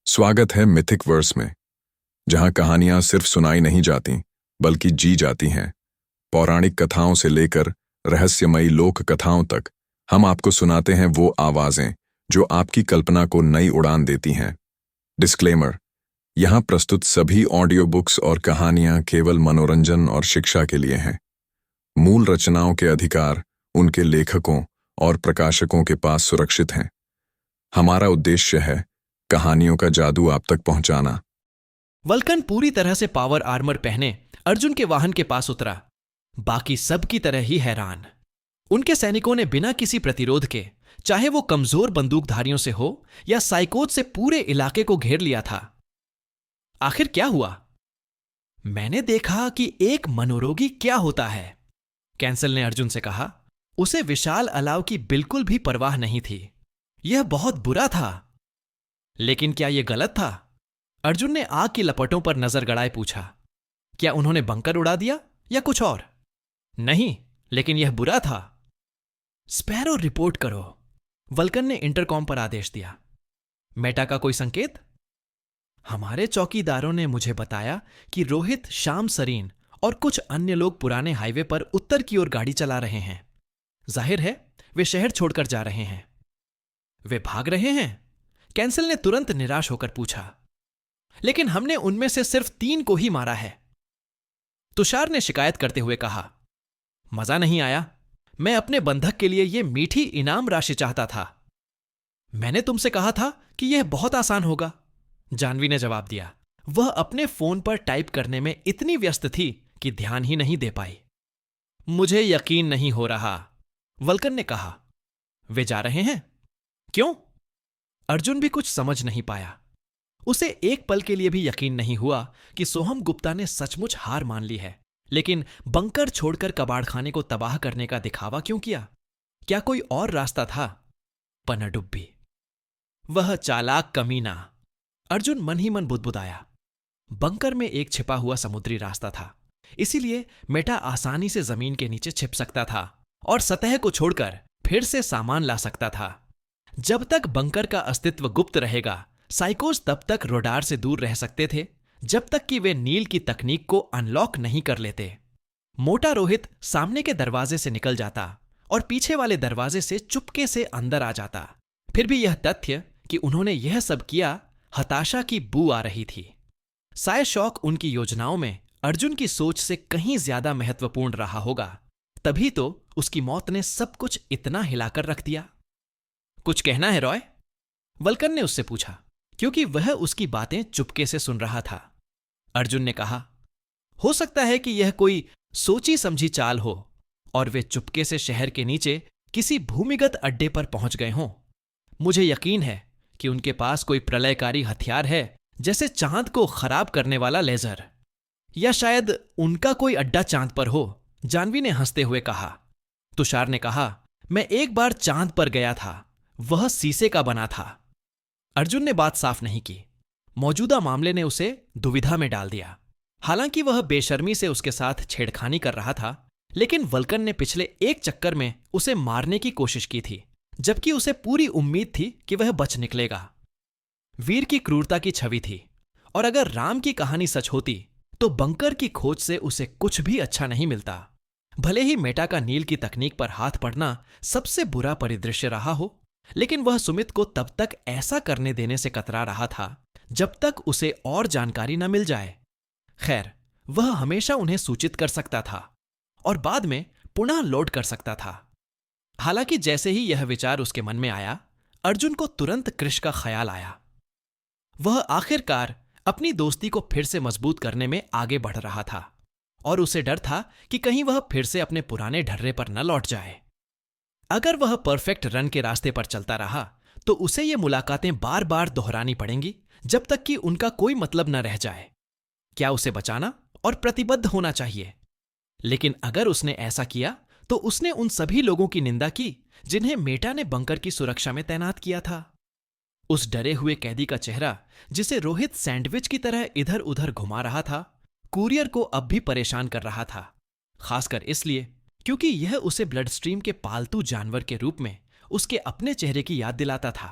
स्वागत है mythic verse में, जहां कहानियां सिर्फ सुनाई नहीं जाती बल्कि जी जाती हैं। पौराणिक कथाओं से लेकर रहस्यमयी लोक कथाओं तक हम आपको सुनाते हैं वो आवाजें जो आपकी कल्पना को नई उड़ान देती हैं। डिस्क्लेमर: यहां प्रस्तुत सभी ऑडियो बुक्स और कहानियां केवल मनोरंजन और शिक्षा के लिए हैं। मूल रचनाओं के अधिकार उनके लेखकों और प्रकाशकों के पास सुरक्षित हैं। हमारा उद्देश्य है कहानियों का जादू आप तक पहुंचाना। वल्कन पूरी तरह से पावर आर्मर पहने अर्जुन के वाहन के पास उतरा, बाकी सब की तरह ही हैरान। उनके सैनिकों ने बिना किसी प्रतिरोध के, चाहे वो कमजोर बंदूकधारियों से हो या साइकोज से, पूरे इलाके को घेर लिया था। आखिर क्या हुआ? मैंने देखा कि एक मनोरोगी क्या होता है, कैंसल ने अर्जुन से कहा। उसे विशाल अलाव की बिल्कुल भी परवाह नहीं थी। यह बहुत बुरा था। लेकिन क्या यह गलत था? अर्जुन ने आग की लपटों पर नजर गड़ाए पूछा। क्या उन्होंने बंकर उड़ा दिया या कुछ और? नहीं, लेकिन यह बुरा था। स्पैरो, रिपोर्ट करो, वल्कन ने इंटरकॉम पर आदेश दिया। मेटा का कोई संकेत? हमारे चौकीदारों ने मुझे बताया कि रोहित, शाम सरीन और कुछ अन्य लोग पुराने हाईवे पर उत्तर की ओर गाड़ी चला रहे हैं। जाहिर है वे शहर छोड़कर जा रहे हैं। वे भाग रहे हैं? कैंसल ने तुरंत निराश होकर पूछा। लेकिन हमने उनमें से सिर्फ 3 को ही मारा है, तुषार ने शिकायत करते हुए कहा। मजा नहीं आया। मैं अपने बंधक के लिए यह मीठी इनाम राशि चाहता था। मैंने तुमसे कहा था कि यह बहुत आसान होगा, जानवी ने जवाब दिया। वह अपने फोन पर टाइप करने में इतनी व्यस्त थी कि ध्यान ही नहीं दे पाई। मुझे यकीन नहीं हो रहा, वल्कन ने कहा। वे जा रहे हैं? क्यों? अर्जुन भी कुछ समझ नहीं पाया। उसे एक पल के लिए भी यकीन नहीं हुआ कि सोहम गुप्ता ने सचमुच हार मान ली है। लेकिन बंकर छोड़कर कबाड़खाने को तबाह करने का दिखावा क्यों किया? क्या कोई और रास्ता था? पनडुब्बी। वह चालाक कमीना, अर्जुन मन ही मन बुदबुदाया। बंकर में एक छिपा हुआ समुद्री रास्ता था, इसीलिए मेटा आसानी से जमीन के नीचे छिप सकता था और सतह को छोड़कर फिर से सामान ला सकता था। जब तक बंकर का अस्तित्व गुप्त रहेगा, साइकोज तब तक रोडार से दूर रह सकते थे, जब तक कि वे नील की तकनीक को अनलॉक नहीं कर लेते। मोटा रोहित सामने के दरवाजे से निकल जाता और पीछे वाले दरवाजे से चुपके से अंदर आ जाता। फिर भी यह तथ्य कि उन्होंने यह सब किया, हताशा की बू आ रही थी। साय शौक उनकी योजनाओं में अर्जुन की सोच से कहीं ज्यादा महत्वपूर्ण रहा होगा, तभी तो उसकी मौत ने सब कुछ इतना हिलाकर रख दिया। कुछ कहना है रॉय? वल्कन ने उससे पूछा, क्योंकि वह उसकी बातें चुपके से सुन रहा था। अर्जुन ने कहा, हो सकता है कि यह कोई सोची समझी चाल हो और वे चुपके से शहर के नीचे किसी भूमिगत अड्डे पर पहुंच गए हों। मुझे यकीन है कि उनके पास कोई प्रलयकारी हथियार है, जैसे चांद को खराब करने वाला लेजर। या शायद उनका कोई अड्डा चांद पर हो, जानवी ने हंसते हुए कहा। तुषार ने कहा, मैं एक बार चांद पर गया था, वह शीशे का बना था। अर्जुन ने बात साफ नहीं की। मौजूदा मामले ने उसे दुविधा में डाल दिया। हालांकि वह बेशर्मी से उसके साथ छेड़खानी कर रहा था, लेकिन वल्कन ने पिछले एक चक्कर में उसे मारने की कोशिश की थी, जबकि उसे पूरी उम्मीद थी कि वह बच निकलेगा। वीर की क्रूरता की छवि थी, और अगर राम की कहानी सच होती तो बंकर की खोज से उसे कुछ भी अच्छा नहीं मिलता। भले ही मेटा का नील की तकनीक पर हाथ पड़ना सबसे बुरा परिदृश्य रहा हो, लेकिन वह सुमित को तब तक ऐसा करने देने से कतरा रहा था जब तक उसे और जानकारी न मिल जाए। खैर, वह हमेशा उन्हें सूचित कर सकता था और बाद में पुनः लौट कर सकता था। हालांकि जैसे ही यह विचार उसके मन में आया, अर्जुन को तुरंत कृष का ख्याल आया। वह आखिरकार अपनी दोस्ती को फिर से मजबूत करने में आगे बढ़ रहा था, और उसे डर था कि कहीं वह फिर से अपने पुराने ढर्रे पर न लौट जाए। अगर वह परफेक्ट रन के रास्ते पर चलता रहा तो उसे ये मुलाकातें बार बार दोहरानी पड़ेंगी जब तक कि उनका कोई मतलब न रह जाए। क्या उसे बचाना और प्रतिबद्ध होना चाहिए? लेकिन अगर उसने ऐसा किया तो उसने उन सभी लोगों की निंदा की जिन्हें मेटा ने बंकर की सुरक्षा में तैनात किया था। उस डरे हुए कैदी का चेहरा, जिसे रोहित सैंडविच की तरह इधर उधर घुमा रहा था, कुरियर को अब भी परेशान कर रहा था, खासकर इसलिए क्योंकि यह उसे ब्लड स्ट्रीम के पालतू जानवर के रूप में उसके अपने चेहरे की याद दिलाता था।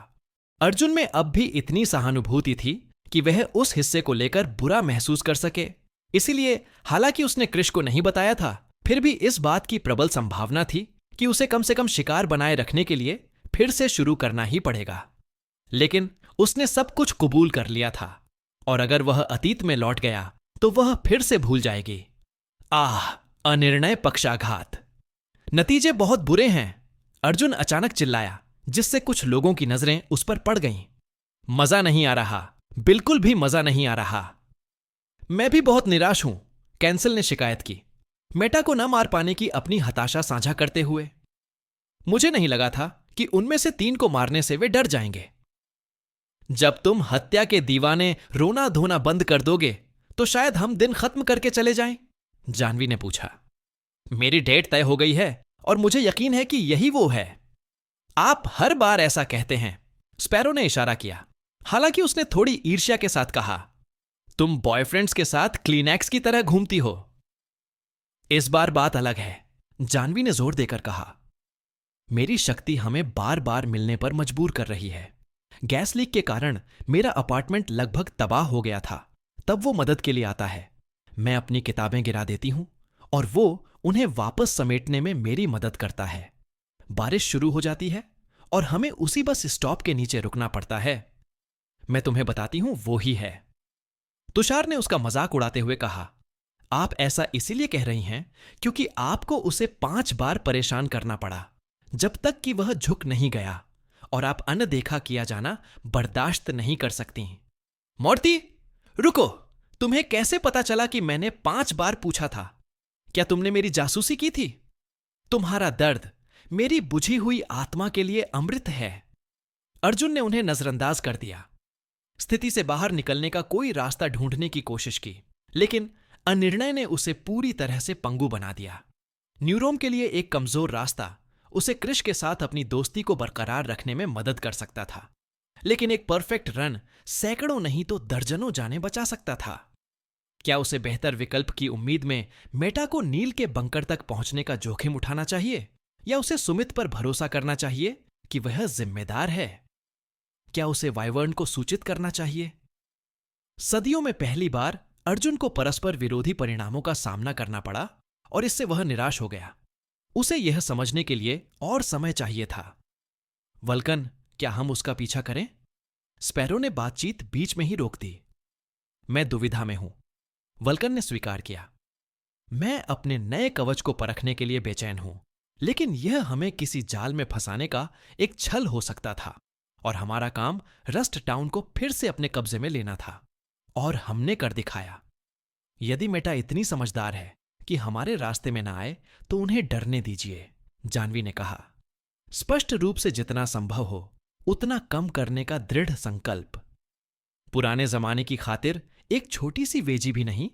अर्जुन में अब भी इतनी सहानुभूति थी कि वह उस हिस्से को लेकर बुरा महसूस कर सके। इसीलिए हालांकि उसने कृष को नहीं बताया था, फिर भी इस बात की प्रबल संभावना थी कि उसे कम से कम शिकार बनाए रखने के लिए फिर से शुरू करना ही पड़ेगा। लेकिन उसने सब कुछ कबूल कर लिया था, और अगर वह अतीत में लौट गया तो वह फिर से भूल जाएगी। आह, अनिर्णय पक्षाघात। नतीजे बहुत बुरे हैं। अर्जुन अचानक चिल्लाया, जिससे कुछ लोगों की नजरें उस पर पड़ गईं। मजा नहीं आ रहा, बिल्कुल भी मजा नहीं आ रहा। मैं भी बहुत निराश हूं, कैंसल ने शिकायत की, मेटा को न मार पाने की अपनी हताशा साझा करते हुए। मुझे नहीं लगा था कि उनमें से 3 को मारने से वे डर जाएंगे। जब तुम हत्या के दीवाने रोना धोना बंद कर दोगे तो शायद हम दिन खत्म करके चले जाएं, जाह्नवी ने पूछा। मेरी डेट तय हो गई है और मुझे यकीन है कि यही वो है। आप हर बार ऐसा कहते हैं, स्पैरो ने इशारा किया। हालांकि उसने थोड़ी ईर्ष्या के साथ कहा, तुम बॉयफ्रेंड्स के साथ क्लीनैक्स की तरह घूमती हो। इस बार बात अलग है, जाह्नवी ने जोर देकर कहा। मेरी शक्ति हमें बार बार मिलने पर मजबूर कर रही है। गैस लीक के कारण मेरा अपार्टमेंट लगभग तबाह हो गया था, तब वो मदद के लिए आता है। मैं अपनी किताबें गिरा देती हूं और वो उन्हें वापस समेटने में मेरी मदद करता है। बारिश शुरू हो जाती है और हमें उसी बस स्टॉप के नीचे रुकना पड़ता है। मैं तुम्हें बताती हूं, वो ही है। तुषार ने उसका मजाक उड़ाते हुए कहा, आप ऐसा इसीलिए कह रही हैं क्योंकि आपको उसे 5 बार परेशान करना पड़ा जब तक कि वह झुक नहीं गया, और आप अनदेखा किया जाना बर्दाश्त नहीं कर सकती। मोर्ती, रुको, तुम्हें कैसे पता चला कि मैंने 5 बार पूछा था? क्या तुमने मेरी जासूसी की थी? तुम्हारा दर्द मेरी बुझी हुई आत्मा के लिए अमृत है। अर्जुन ने उन्हें नजरअंदाज कर दिया। स्थिति से बाहर निकलने का कोई रास्ता ढूंढने की कोशिश की, लेकिन अनिर्णय ने उसे पूरी तरह से पंगु बना दिया। न्यूरोम के लिए एक कमजोर रास्ता उसे कृष के साथ अपनी दोस्ती को बरकरार रखने में मदद कर सकता था, लेकिन एक परफेक्ट रन सैकड़ों नहीं तो दर्जनों जाने बचा सकता था। क्या उसे बेहतर विकल्प की उम्मीद में मेटा को नील के बंकर तक पहुंचने का जोखिम उठाना चाहिए, या उसे सुमित पर भरोसा करना चाहिए कि वह जिम्मेदार है? क्या उसे वाइवर्न को सूचित करना चाहिए? सदियों में पहली बार अर्जुन को परस्पर विरोधी परिणामों का सामना करना पड़ा और इससे वह निराश हो गया। उसे यह समझने के लिए और समय चाहिए था। वल्कन, क्या हम उसका पीछा करें? स्पैरो ने बातचीत बीच में ही रोक दी। मैं दुविधा में हूं, वल्कन ने स्वीकार किया। मैं अपने नए कवच को परखने के लिए बेचैन हूं, लेकिन यह हमें किसी जाल में फंसाने का एक छल हो सकता था, और हमारा काम रस्ट टाउन को फिर से अपने कब्जे में लेना था, और हमने कर दिखाया। यदि मेटा इतनी समझदार है कि हमारे रास्ते में ना आए तो उन्हें डरने दीजिए, जाह्नवी ने कहा। स्पष्ट रूप से जितना संभव हो उतना कम करने का दृढ़ संकल्प। पुराने जमाने की खातिर एक छोटी सी वेजी भी नहीं?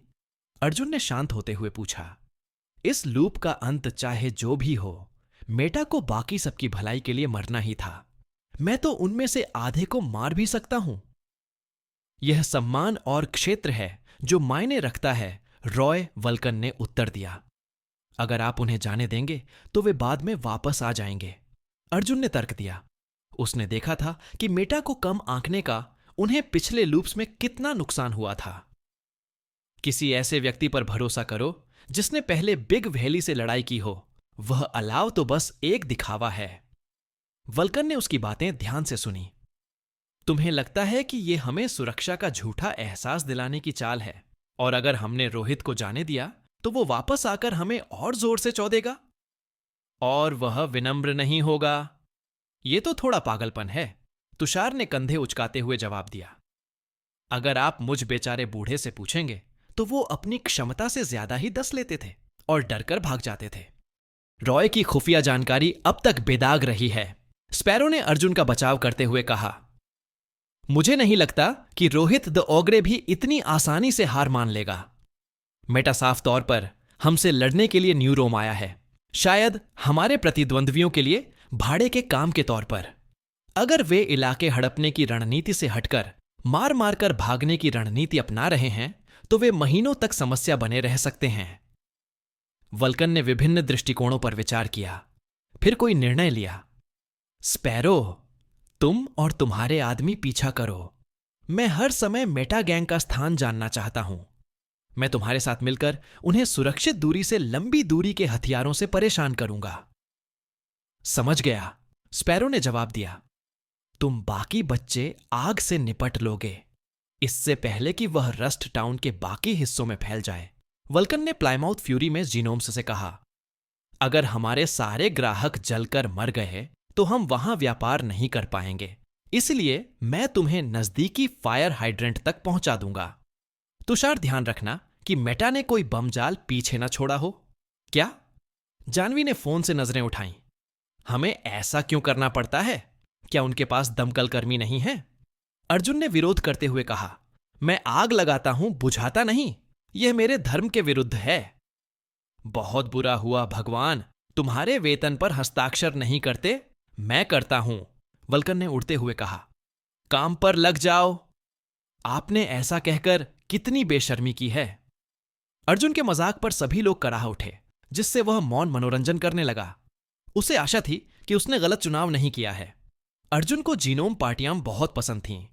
अर्जुन ने शांत होते हुए पूछा। इस लूप का अंत चाहे जो भी हो, मेटा को बाकी सबकी भलाई के लिए मरना ही था। मैं तो उनमें से आधे को मार भी सकता हूं। यह सम्मान और क्षेत्र है जो मायने रखता है, रॉय, वल्कन ने उत्तर दिया। अगर आप उन्हें जाने देंगे तो वे बाद में वापस आ जाएंगे, अर्जुन ने तर्क दिया। उसने देखा था कि मेटा को कम आंकने का उन्हें पिछले लूप्स में कितना नुकसान हुआ था। किसी ऐसे व्यक्ति पर भरोसा करो जिसने पहले बिग वैली से लड़ाई की हो, वह अलाव तो बस एक दिखावा है। वल्कन ने उसकी बातें ध्यान से सुनी। तुम्हें लगता है कि यह हमें सुरक्षा का झूठा एहसास दिलाने की चाल है, और अगर हमने रोहित को जाने दिया तो वो वापस आकर हमें और जोर से चौदेगा, और वह विनम्र नहीं होगा। ये तो थोड़ा पागलपन है, तुषार ने कंधे उचकाते हुए जवाब दिया। अगर आप मुझ बेचारे बूढ़े से पूछेंगे तो वो अपनी क्षमता से ज्यादा ही दस लेते थे और डरकर भाग जाते थे। रॉय की खुफिया जानकारी अब तक बेदाग रही है, स्पैरो ने अर्जुन का बचाव करते हुए कहा। मुझे नहीं लगता कि रोहित द ओग्रे भी इतनी आसानी से हार मान लेगा। मेटा साफ तौर पर हमसे लड़ने के लिए न्यूरोम आया है, शायद हमारे प्रतिद्वंद्वियों के लिए भाड़े के काम के तौर पर। अगर वे इलाके हड़पने की रणनीति से हटकर मार मारकर भागने की रणनीति अपना रहे हैं तो वे महीनों तक समस्या बने रह सकते हैं। वल्कन ने विभिन्न दृष्टिकोणों पर विचार किया, फिर कोई निर्णय लिया। स्पैरो, तुम और तुम्हारे आदमी पीछा करो। मैं हर समय मेटा गैंग का स्थान जानना चाहता हूं। मैं तुम्हारे साथ मिलकर उन्हें सुरक्षित दूरी से लंबी दूरी के हथियारों से परेशान करूंगा। समझ गया, स्पैरो ने जवाब दिया। तुम बाकी बच्चे आग से निपट लोगे इससे पहले कि वह रस्ट टाउन के बाकी हिस्सों में फैल जाए। वल्कन ने प्लायमाउथ फ्यूरी में जीनोम्स से कहा, अगर हमारे सारे ग्राहक जलकर मर गए तो हम वहां व्यापार नहीं कर पाएंगे, इसलिए मैं तुम्हें नजदीकी फायर हाइड्रेंट तक पहुंचा दूंगा। तुषार, ध्यान रखना कि मेटा ने कोई बम जाल पीछे न छोड़ा हो। क्या? जानवी ने फोन से नजरें उठाईं। हमें ऐसा क्यों करना पड़ता है? क्या उनके पास दमकल कर्मी नहीं है? अर्जुन ने विरोध करते हुए कहा, मैं आग लगाता हूं, बुझाता नहीं। यह मेरे धर्म के विरुद्ध है। बहुत बुरा हुआ भगवान, तुम्हारे वेतन पर हस्ताक्षर नहीं करते, मैं करता हूं, वल्कन ने उड़ते हुए कहा। काम पर लग जाओ। आपने ऐसा कहकर कितनी बेशर्मी की है। अर्जुन के मजाक पर सभी लोग कराह उठे, जिससे वह मौन मनोरंजन करने लगा। उसे आशा थी कि उसने गलत चुनाव नहीं किया है। अर्जुन को जीनोम पार्टियां बहुत पसंद थीं।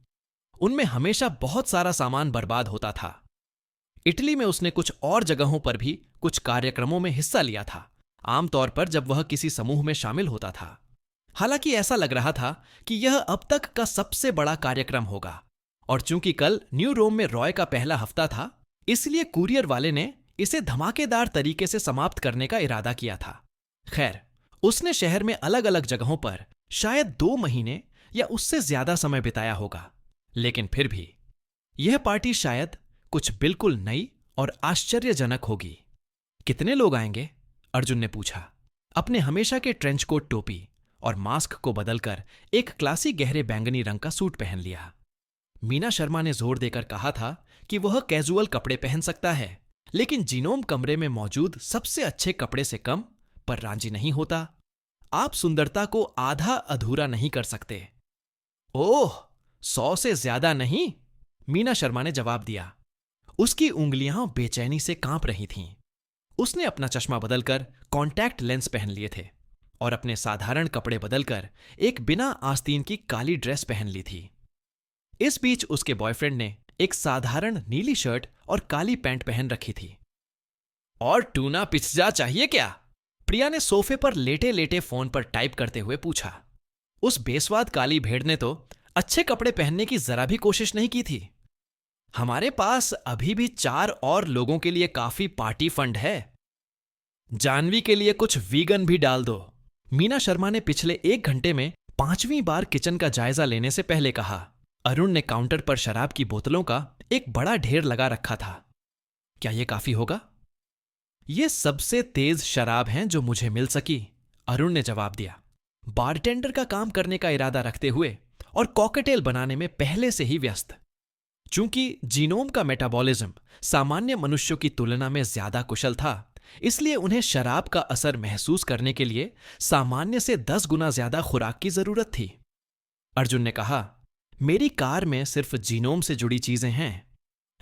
उनमें हमेशा बहुत सारा सामान बर्बाद होता था। इटली में उसने कुछ और जगहों पर भी कुछ कार्यक्रमों में हिस्सा लिया था, आमतौर पर जब वह किसी समूह में शामिल होता था। हालांकि ऐसा लग रहा था कि यह अब तक का सबसे बड़ा कार्यक्रम होगा, और चूंकि कल न्यू रोम में रॉय का पहला हफ्ता था, इसलिए कुरियर वाले ने इसे धमाकेदार तरीके से समाप्त करने का इरादा किया था। खैर, उसने शहर में अलग अलग जगहों पर शायद 2 महीने या उससे ज्यादा समय बिताया होगा, लेकिन फिर भी यह पार्टी शायद कुछ बिल्कुल नई और आश्चर्यजनक होगी। कितने लोग आएंगे? अर्जुन ने पूछा, अपने हमेशा के ट्रेंच कोट, टोपी और मास्क को बदलकर एक क्लासी गहरे बैंगनी रंग का सूट पहन लिया। मीना शर्मा ने जोर देकर कहा था कि वह कैजुअल कपड़े पहन सकता है, लेकिन जीनोम कमरे में मौजूद सबसे अच्छे कपड़े से कम पर रांझी नहीं होता। आप सुंदरता को आधा अधूरा नहीं कर सकते। ओह, 100 से ज्यादा नहीं, मीना शर्मा ने जवाब दिया। उसकी उंगलियां बेचैनी से कांप रही थीं। उसने अपना चश्मा बदलकर कॉन्टैक्ट लेंस पहन लिए थे और अपने साधारण कपड़े बदलकर एक बिना आस्तीन की काली ड्रेस पहन ली थी। इस बीच उसके बॉयफ्रेंड ने एक साधारण नीली शर्ट और काली पैंट पहन रखी थी। और टूना पिज्जा चाहिए क्या? प्रिया ने सोफे पर लेटे लेटे फोन पर टाइप करते हुए पूछा। उस बेस्वाद काली भेड़ ने तो अच्छे कपड़े पहनने की जरा भी कोशिश नहीं की थी। हमारे पास अभी भी 4 और लोगों के लिए काफी पार्टी फंड है। जानवी के लिए कुछ वीगन भी डाल दो, मीना शर्मा ने पिछले 1 घंटे में 5वीं बार किचन का जायजा लेने से पहले कहा। अरुण ने काउंटर पर शराब की बोतलों का एक बड़ा ढेर लगा रखा था। क्या यह काफी होगा? यह सबसे तेज शराब है जो मुझे मिल सकी, अरुण ने जवाब दिया, बारटेंडर का काम करने का इरादा रखते हुए और कॉकटेल बनाने में पहले से ही व्यस्त। चूंकि जीनोम का मेटाबॉलिज्म सामान्य मनुष्यों की तुलना में ज्यादा कुशल था, इसलिए उन्हें शराब का असर महसूस करने के लिए सामान्य से 10 गुना ज्यादा खुराक की जरूरत थी। अर्जुन ने कहा, मेरी कार में सिर्फ जीनोम से जुड़ी चीजें हैं,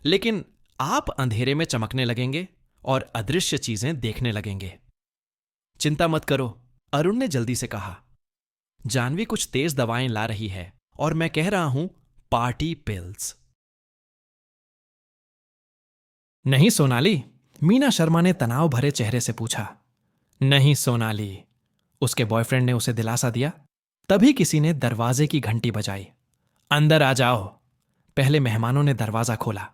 लेकिन आप अंधेरे में चमकने लगेंगे और अदृश्य चीजें देखने लगेंगे। चिंता मत करो, अरुण ने जल्दी से कहा। जानवी कुछ तेज दवाएं ला रही है और मैं कह रहा हूं पार्टी पिल्स। नहीं सोनाली, मीना शर्मा ने तनाव भरे चेहरे से पूछा। नहीं सोनाली, उसके बॉयफ्रेंड ने उसे दिलासा दिया। तभी किसी ने दरवाजे की घंटी बजाई। अंदर आ जाओ। पहले मेहमानों ने दरवाजा खोला।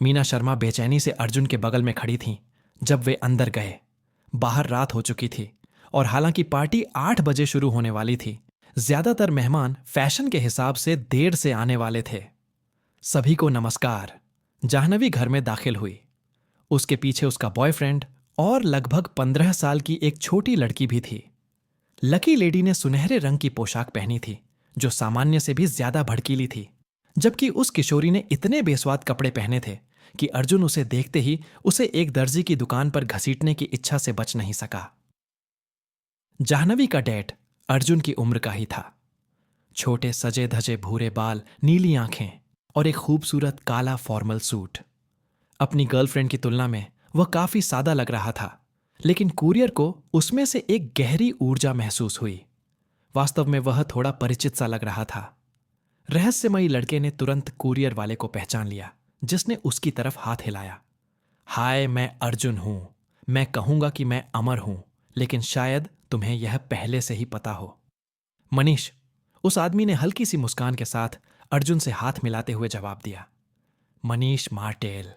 मीना शर्मा बेचैनी से अर्जुन के बगल में खड़ी थीं जब वे अंदर गए। बाहर रात हो चुकी थी और हालांकि पार्टी 8 बजे शुरू होने वाली थी, ज्यादातर मेहमान फैशन के हिसाब से देर से आने वाले थे। सभी को नमस्कार। जाह्नवी घर में दाखिल हुई। उसके पीछे उसका बॉयफ्रेंड और लगभग 15 साल की एक छोटी लड़की भी थी। लकी लेडी ने सुनहरे रंग की पोशाक पहनी थी जो सामान्य से भी ज्यादा भड़कीली थी, जबकि उस किशोरी ने इतने बेस्वाद कपड़े पहने थे कि अर्जुन उसे देखते ही उसे एक दर्जी की दुकान पर घसीटने की इच्छा से बच नहीं सका। जाह्नवी का डैड अर्जुन की उम्र का ही था। छोटे सजे धजे भूरे बाल, नीली आंखें और एक खूबसूरत काला फॉर्मल सूट। अपनी गर्लफ्रेंड की तुलना में वह काफी सादा लग रहा था, लेकिन कुरियर को उसमें से एक गहरी ऊर्जा महसूस हुई। वास्तव में वह थोड़ा परिचित सा लग रहा था। रहस्यमयी लड़के ने तुरंत कुरियर वाले को पहचान लिया, जिसने उसकी तरफ हाथ हिलाया। हाय, मैं अर्जुन हूं। मैं कहूंगा कि मैं अमर हूं, लेकिन शायद तुम्हें यह पहले से ही पता हो। मनीष, उस आदमी ने हल्की सी मुस्कान के साथ अर्जुन से हाथ मिलाते हुए जवाब दिया। मनीष मार्टेल।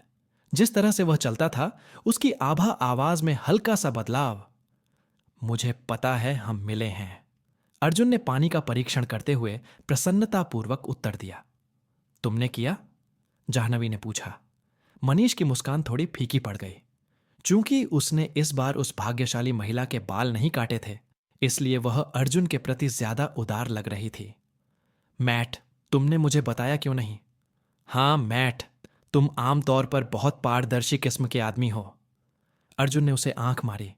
जिस तरह से वह चलता था, उसकी आभा आवाज में हल्का सा बदलाव। मुझे पता है हम मिले हैं। अर्जुन ने पानी का परीक्षण करते हुए प्रसन्नतापूर्वक उत्तर दिया। तुमने किया? जाह्नवी ने पूछा। मनीष की मुस्कान थोड़ी फीकी पड़ गई। चूंकि उसने इस बार उस भाग्यशाली महिला के बाल नहीं काटे थे, इसलिए वह अर्जुन के प्रति ज्यादा उदार लग रही थी। मैट, तुमने मुझे बताया क्यों नहीं? हाँ मैट, तुम आमतौर पर बहुत पारदर्शी किस्म के आदमी हो। अर्जुन ने उसे आंख मारी।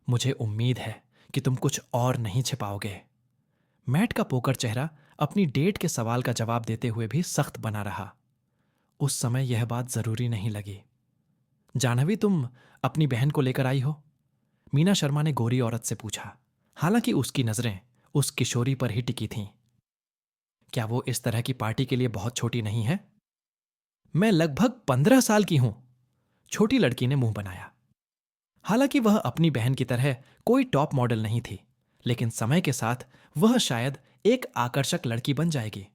मुझे उम्मीद है कि तुम कुछ और नहीं छिपाओगे। मैट का पोकर चेहरा अपनी डेट के सवाल का जवाब देते हुए भी सख्त बना रहा। उस समय यह बात जरूरी नहीं लगी। जाह्नवी, तुम अपनी बहन को लेकर आई हो? मीना शर्मा ने गोरी औरत से पूछा। हालांकि उसकी नजरें उस किशोरी पर ही टिकी थीं। क्या वो इस तरह की पार्टी के लिए बहुत छोटी नहीं है? मैं लगभग 15 साल की हूं, छोटी लड़की ने मुंह बनाया। हालांकि वह अपनी बहन की तरह कोई टॉप मॉडल नहीं थी, लेकिन समय के साथ वह शायद एक आकर्षक लड़की बन जाएगी।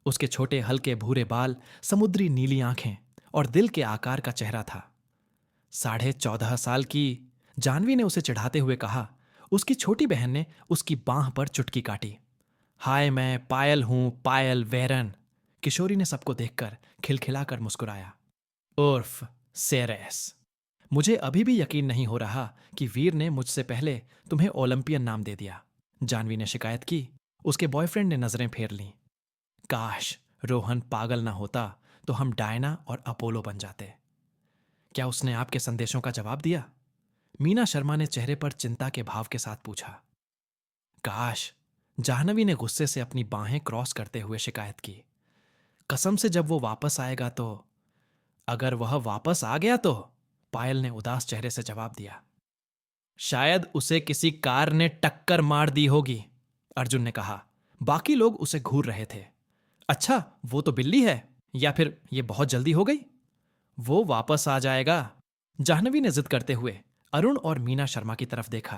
उसके छोटे हल्के भूरे बाल, समुद्री नीली आंखें और दिल के आकार का चेहरा था। 14.5 साल की, जाह्नवी ने उसे चिढ़ाते हुए कहा। उसकी छोटी बहन ने उसकी बांह पर चुटकी काटी। हाय, मैं पायल हूं, पायल वेरन। किशोरी ने सबको देखकर खिलखिलाकर मुस्कुराया। उर्फ सेरेस। मुझे अभी भी यकीन नहीं हो रहा कि वीर ने मुझसे पहले तुम्हें ओलंपियन नाम दे दिया, जाह्नवी ने शिकायत की। उसके बॉयफ्रेंड ने नजरें फेर लीं। काश रोहन पागल ना होता तो हम डायना और अपोलो बन जाते। क्या उसने आपके संदेशों का जवाब दिया? मीना शर्मा ने चेहरे पर चिंता के भाव के साथ पूछा। काश, जाह्नवी ने गुस्से से अपनी बाहें क्रॉस करते हुए शिकायत की। कसम से जब वो वापस आएगा तो। अगर वह वापस आ गया तो, पायल ने उदास चेहरे से जवाब दिया। शायद उसे किसी कार ने टक्कर मार दी होगी, अर्जुन ने कहा। बाकी लोग उसे घूर रहे थे। अच्छा, वो तो बिल्ली है, या फिर ये बहुत जल्दी हो गई? वो वापस आ जाएगा, जाह्नवी ने जिद करते हुए अरुण और मीना शर्मा की तरफ देखा।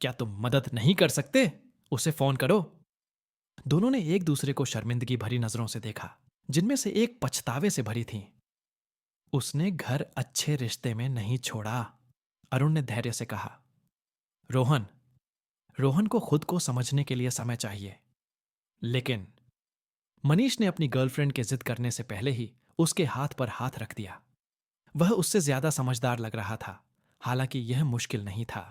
क्या तुम मदद नहीं कर सकते? उसे फोन करो। दोनों ने एक दूसरे को शर्मिंदगी भरी नजरों से देखा, जिनमें से एक पछतावे से भरी थी। उसने घर अच्छे रिश्ते में नहीं छोड़ा, अरुण ने धैर्य से कहा। रोहन को खुद को समझने के लिए समय चाहिए। लेकिन मनीष ने अपनी गर्लफ्रेंड के जिद करने से पहले ही उसके हाथ पर हाथ रख दिया। वह उससे ज्यादा समझदार लग रहा था, हालांकि यह मुश्किल नहीं था।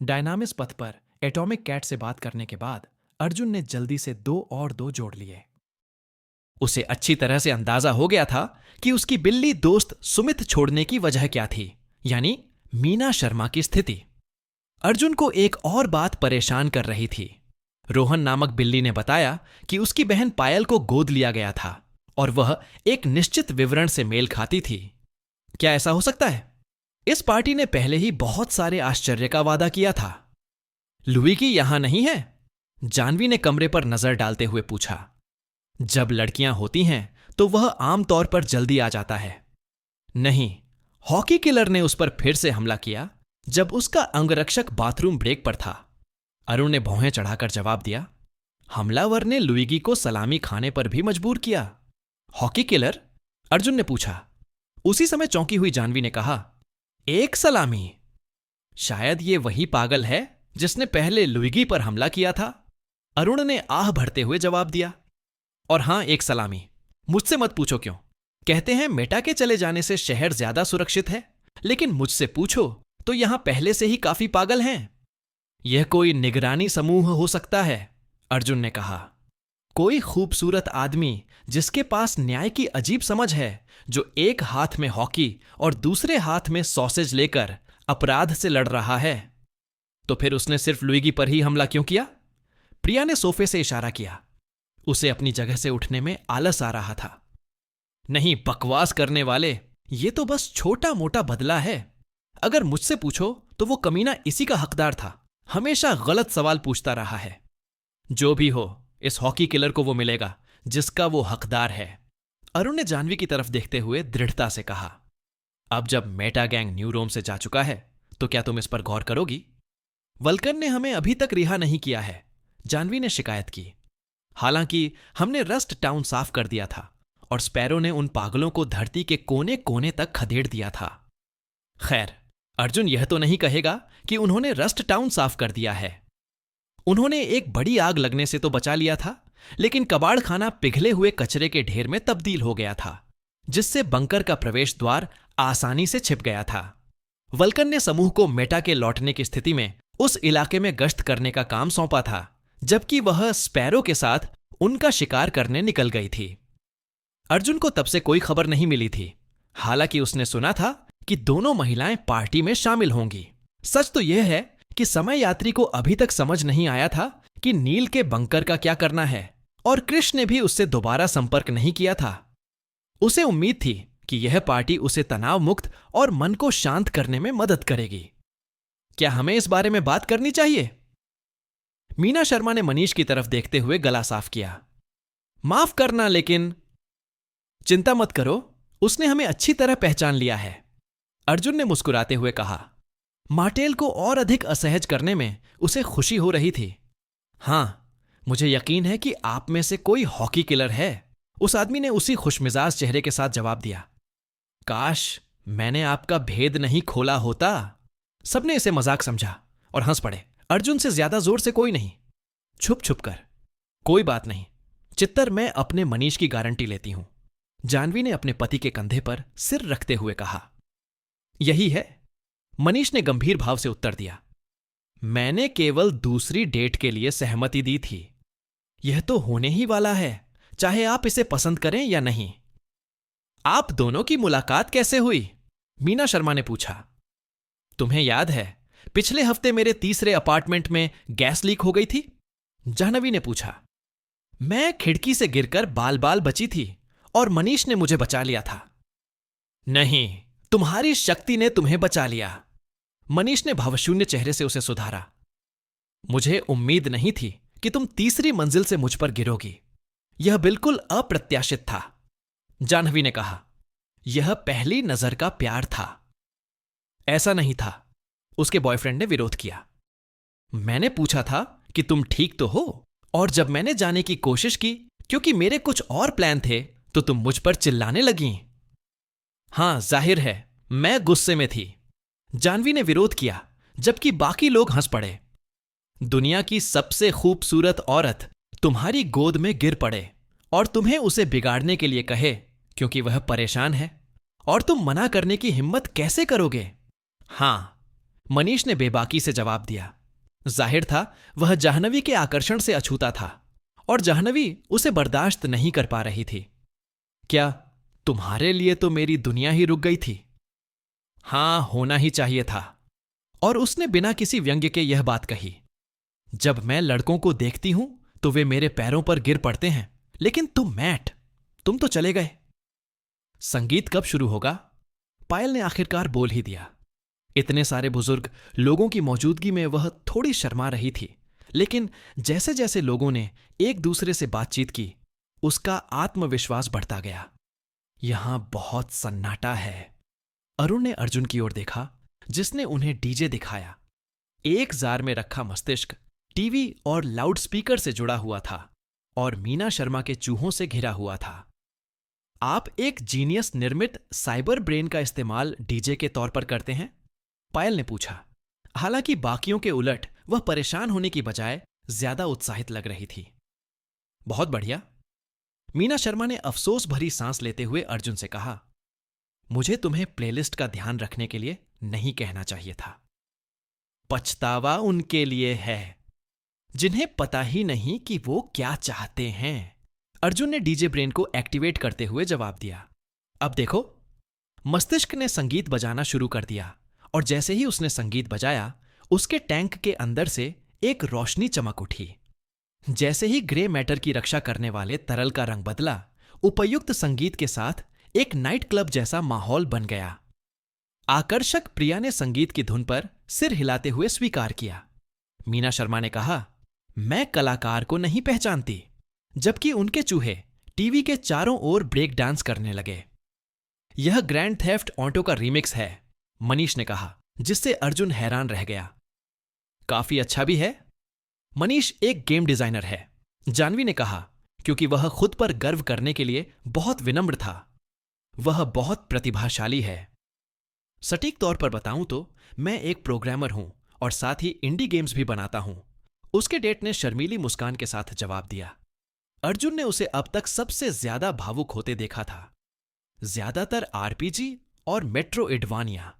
डायनामिस पथ पर एटॉमिक कैट से बात करने के बाद अर्जुन ने जल्दी से 2 और 2 जोड़ लिए। उसे अच्छी तरह से अंदाजा हो गया था कि उसकी बिल्ली दोस्त सुमित छोड़ने की वजह क्या थी, यानी मीना शर्मा की स्थिति। अर्जुन को एक और बात परेशान कर रही थी। रोहन नामक बिल्ली ने बताया कि उसकी बहन पायल को गोद लिया गया था और वह एक निश्चित विवरण से मेल खाती थी। क्या ऐसा हो सकता है? इस पार्टी ने पहले ही बहुत सारे आश्चर्य का वादा किया था। लुईगी यहां नहीं है? जाह्नवी ने कमरे पर नजर डालते हुए पूछा। जब लड़कियां होती हैं तो वह आमतौर पर जल्दी आ जाता है। नहीं, हॉकी किलर ने उस पर फिर से हमला किया जब उसका अंगरक्षक बाथरूम ब्रेक पर था, अरुण ने भौहें चढ़ाकर जवाब दिया। हमलावर ने लुईगी को सलामी खाने पर भी मजबूर किया। Hockey killer? अर्जुन ने पूछा। उसी समय चौंकी हुई जाह्नवी ने कहा, एक सलामी? शायद ये वही पागल है जिसने पहले लुईगी पर हमला किया था, अरुण ने आह भरते हुए जवाब दिया। और हां, एक सलामी। मुझसे मत पूछो क्यों। कहते हैं मेटा के चले जाने से शहर ज्यादा सुरक्षित है, लेकिन मुझसे पूछो तो यहां पहले से ही काफी पागल हैं। यह कोई निगरानी समूह हो सकता है, अर्जुन ने कहा। कोई खूबसूरत आदमी जिसके पास न्याय की अजीब समझ है, जो एक हाथ में हॉकी और दूसरे हाथ में सॉसेज लेकर अपराध से लड़ रहा है। तो फिर उसने सिर्फ लुईगी पर ही हमला क्यों किया? प्रिया ने सोफे से इशारा किया। उसे अपनी जगह से उठने में आलस आ रहा था। नहीं, बकवास करने वाले, ये तो बस छोटा मोटा बदला है। अगर मुझसे पूछो तो वो कमीना इसी का हकदार था, हमेशा गलत सवाल पूछता रहा है। जो भी हो, इस हॉकी किलर को वो मिलेगा जिसका वो हकदार है। अरुण ने जाह्नवी की तरफ देखते हुए दृढ़ता से कहा। अब जब मेटा गैंग न्यू रोम से जा चुका है तो क्या तुम इस पर गौर करोगी? वल्कन ने हमें अभी तक रिहा नहीं किया है, जाह्नवी ने शिकायत की। हालांकि हमने रस्ट टाउन साफ कर दिया था और स्पैरो ने उन पागलों को धरती के कोने कोने तक खदेड़ दिया था। खैर, अर्जुन यह तो नहीं कहेगा कि उन्होंने रस्ट टाउन साफ कर दिया है। उन्होंने एक बड़ी आग लगने से तो बचा लिया था, लेकिन कबाड़ खाना पिघले हुए कचरे के ढेर में तब्दील हो गया था, जिससे बंकर का प्रवेश द्वार आसानी से छिप गया था। वल्कन ने समूह को मेटा के लौटने की स्थिति में उस इलाके में गश्त करने का काम सौंपा था, जबकि वह स्पैरो के साथ उनका शिकार करने निकल गई थी। अर्जुन को तब से कोई खबर नहीं मिली थी। हालांकि उसने सुना था कि दोनों महिलाएं पार्टी में शामिल होंगी। सच तो यह है कि समय यात्री को अभी तक समझ नहीं आया था कि नील के बंकर का क्या करना है, और कृष्ण ने भी उससे दोबारा संपर्क नहीं किया था। उसे उम्मीद थी कि यह पार्टी उसे तनाव मुक्त और मन को शांत करने में मदद करेगी। क्या हमें इस बारे में बात करनी चाहिए? मीना शर्मा ने मनीष की तरफ देखते हुए गला साफ किया। माफ करना, लेकिन चिंता मत करो, उसने हमें अच्छी तरह पहचान लिया है, अर्जुन ने मुस्कुराते हुए कहा। मार्टेल को और अधिक असहज करने में उसे खुशी हो रही थी। हां, मुझे यकीन है कि आप में से कोई हॉकी किलर है, उस आदमी ने उसी खुशमिजाज चेहरे के साथ जवाब दिया। काश मैंने आपका भेद नहीं खोला होता। सबने इसे मजाक समझा और हंस पड़े। अर्जुन से ज्यादा जोर से कोई नहीं, छुप छुप कर। कोई बात नहीं चित्तर, मैं अपने मनीष की गारंटी लेती हूं, जाह्नवी ने अपने पति के कंधे पर सिर रखते हुए कहा। यही है, मनीष ने गंभीर भाव से उत्तर दिया। मैंने केवल दूसरी डेट के लिए सहमति दी थी। यह तो होने ही वाला है, चाहे आप इसे पसंद करें या नहीं। आप दोनों की मुलाकात कैसे हुई? मीना शर्मा ने पूछा। तुम्हें याद है पिछले हफ्ते मेरे तीसरे अपार्टमेंट में गैस लीक हो गई थी? जाह्नवी ने पूछा। मैं खिड़की से गिरकर बाल बाल बची थी और मनीष ने मुझे बचा लिया था। नहीं, तुम्हारी शक्ति ने तुम्हें बचा लिया, मनीष ने भावशून्य चेहरे से उसे सुधारा। मुझे उम्मीद नहीं थी कि तुम तीसरी मंजिल से मुझ पर गिरोगी। यह बिल्कुल अप्रत्याशित था, जाह्नवी ने कहा। यह पहली नजर का प्यार था। ऐसा नहीं था, उसके बॉयफ्रेंड ने विरोध किया। मैंने पूछा था कि तुम ठीक तो हो, और जब मैंने जाने की कोशिश की क्योंकि मेरे कुछ और प्लान थे, तो तुम मुझ पर चिल्लाने लगीं। हां, जाहिर है मैं गुस्से में थी, जाह्नवी ने विरोध किया, जबकि बाकी लोग हंस पड़े। दुनिया की सबसे खूबसूरत औरत तुम्हारी गोद में गिर पड़े और तुम्हें उसे बिगाड़ने के लिए कहे क्योंकि वह परेशान है, और तुम मना करने की हिम्मत कैसे करोगे? हां, मनीष ने बेबाकी से जवाब दिया। जाहिर था वह जाह्नवी के आकर्षण से अछूता था और जाह्नवी उसे बर्दाश्त नहीं कर पा रही थी। क्या तुम्हारे लिए तो मेरी दुनिया ही रुक गई थी? हां, होना ही चाहिए था। और उसने बिना किसी व्यंग्य के यह बात कही। जब मैं लड़कों को देखती हूं तो वे मेरे पैरों पर गिर पड़ते हैं, लेकिन तुम तो चले गए। संगीत कब शुरू होगा? पायल ने आखिरकार बोल ही दिया। इतने सारे बुजुर्ग लोगों की मौजूदगी में वह थोड़ी शर्मा रही थी, लेकिन जैसे जैसे लोगों ने एक दूसरे से बातचीत की, उसका आत्मविश्वास बढ़ता गया। यहां बहुत सन्नाटा है। अरुण ने अर्जुन की ओर देखा, जिसने उन्हें डीजे दिखाया। एक जार में रखा मस्तिष्क टीवी और लाउडस्पीकर से जुड़ा हुआ था और मीना शर्मा के चूहों से घिरा हुआ था। आप एक जीनियस निर्मित साइबर ब्रेन का इस्तेमाल डीजे के तौर पर करते हैं? पायल ने पूछा। हालांकि बाकियों के उलट वह परेशान होने की बजाय ज्यादा उत्साहित लग रही थी। बहुत बढ़िया, मीना शर्मा ने अफसोस भरी सांस लेते हुए अर्जुन से कहा। मुझे तुम्हें प्लेलिस्ट का ध्यान रखने के लिए नहीं कहना चाहिए था। पछतावा उनके लिए है जिन्हें पता ही नहीं कि वो क्या चाहते हैं, अर्जुन ने डीजे ब्रेन को एक्टिवेट करते हुए जवाब दिया। अब देखो, मस्तिष्क ने संगीत बजाना शुरू कर दिया और जैसे ही उसने संगीत बजाया, उसके टैंक के अंदर से एक रोशनी चमक उठी। जैसे ही ग्रे मैटर की रक्षा करने वाले तरल का रंग बदला, उपयुक्त संगीत के साथ एक नाइट क्लब जैसा माहौल बन गया। आकर्षक प्रिया ने संगीत की धुन पर सिर हिलाते हुए स्वीकार किया। मीना शर्मा ने कहा, मैं कलाकार को नहीं पहचानती। जबकि उनके चूहे टीवी के चारों ओर ब्रेक डांस करने लगे। यह ग्रैंड थेफ्ट ऑटो का रीमिक्स है, मनीष ने कहा, जिससे अर्जुन हैरान रह गया। काफी अच्छा भी है। मनीष एक गेम डिजाइनर है, जानवी ने कहा, क्योंकि वह खुद पर गर्व करने के लिए बहुत विनम्र था। वह बहुत प्रतिभाशाली है। सटीक तौर पर बताऊं तो मैं एक प्रोग्रामर हूं और साथ ही इंडी गेम्स भी बनाता हूं, उसके डेट ने शर्मीली मुस्कान के साथ जवाब दिया। अर्जुन ने उसे अब तक सबसे ज्यादा भावुक होते देखा था, ज्यादातर आरपीजी और मेट्रोइडवानिया।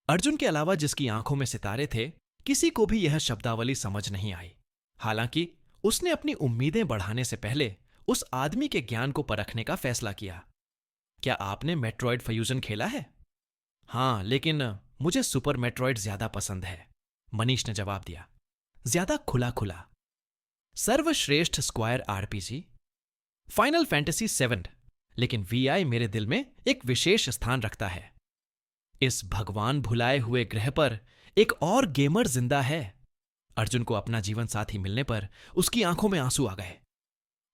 अर्जुन के अलावा जिसकी आंखों में सितारे थे, किसी को भी यह शब्दावली समझ नहीं आई। हालांकि उसने अपनी उम्मीदें बढ़ाने से पहले उस आदमी के ज्ञान को परखने का फैसला किया। क्या आपने मेट्रॉयड फ्यूजन खेला है? हां, लेकिन मुझे सुपर मेट्रॉयड ज्यादा पसंद है, मनीष ने जवाब दिया, ज्यादा खुला खुला। सर्वश्रेष्ठ स्क्वायर आरपीजी फाइनल फैंटेसी 7, लेकिन वीआई मेरे दिल में एक विशेष स्थान रखता है। इस भगवान भुलाए हुए ग्रह पर एक और गेमर जिंदा है। अर्जुन को अपना जीवन साथी मिलने पर उसकी आंखों में आंसू आ गए।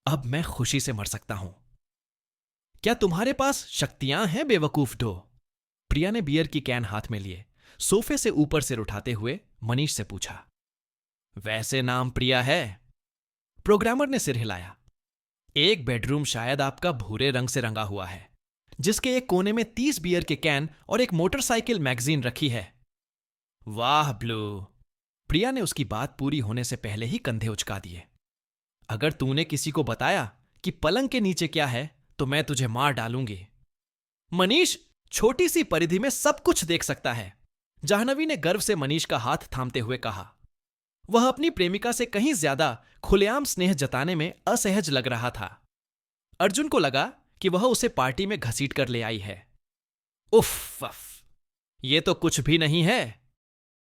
अब मैं खुशी से मर सकता हूं। क्या तुम्हारे पास शक्तियां हैं बेवकूफ डो? प्रिया ने बियर की कैन हाथ में लिए सोफे से ऊपर सिर उठाते हुए मनीष से पूछा। वैसे नाम प्रिया है? प्रोग्रामर ने सिर हिलाया। एक बेडरूम शायद आपका भूरे रंग से रंगा हुआ है, जिसके एक कोने में 30 बियर के कैन और एक मोटरसाइकिल मैगजीन रखी है। वाह ब्लू! प्रिया ने उसकी बात पूरी होने से पहले ही कंधे उचका दिए। अगर तूने किसी को बताया कि पलंग के नीचे क्या है तो मैं तुझे मार डालूंगी। मनीष छोटी सी परिधि में सब कुछ देख सकता है, जाह्नवी ने गर्व से मनीष का हाथ थामते हुए कहा। वह अपनी प्रेमिका से कहीं ज्यादा खुलेआम स्नेह जताने में असहज लग रहा था। अर्जुन को लगा कि वह उसे पार्टी में घसीट कर ले आई है। उफ, ये तो कुछ भी नहीं है।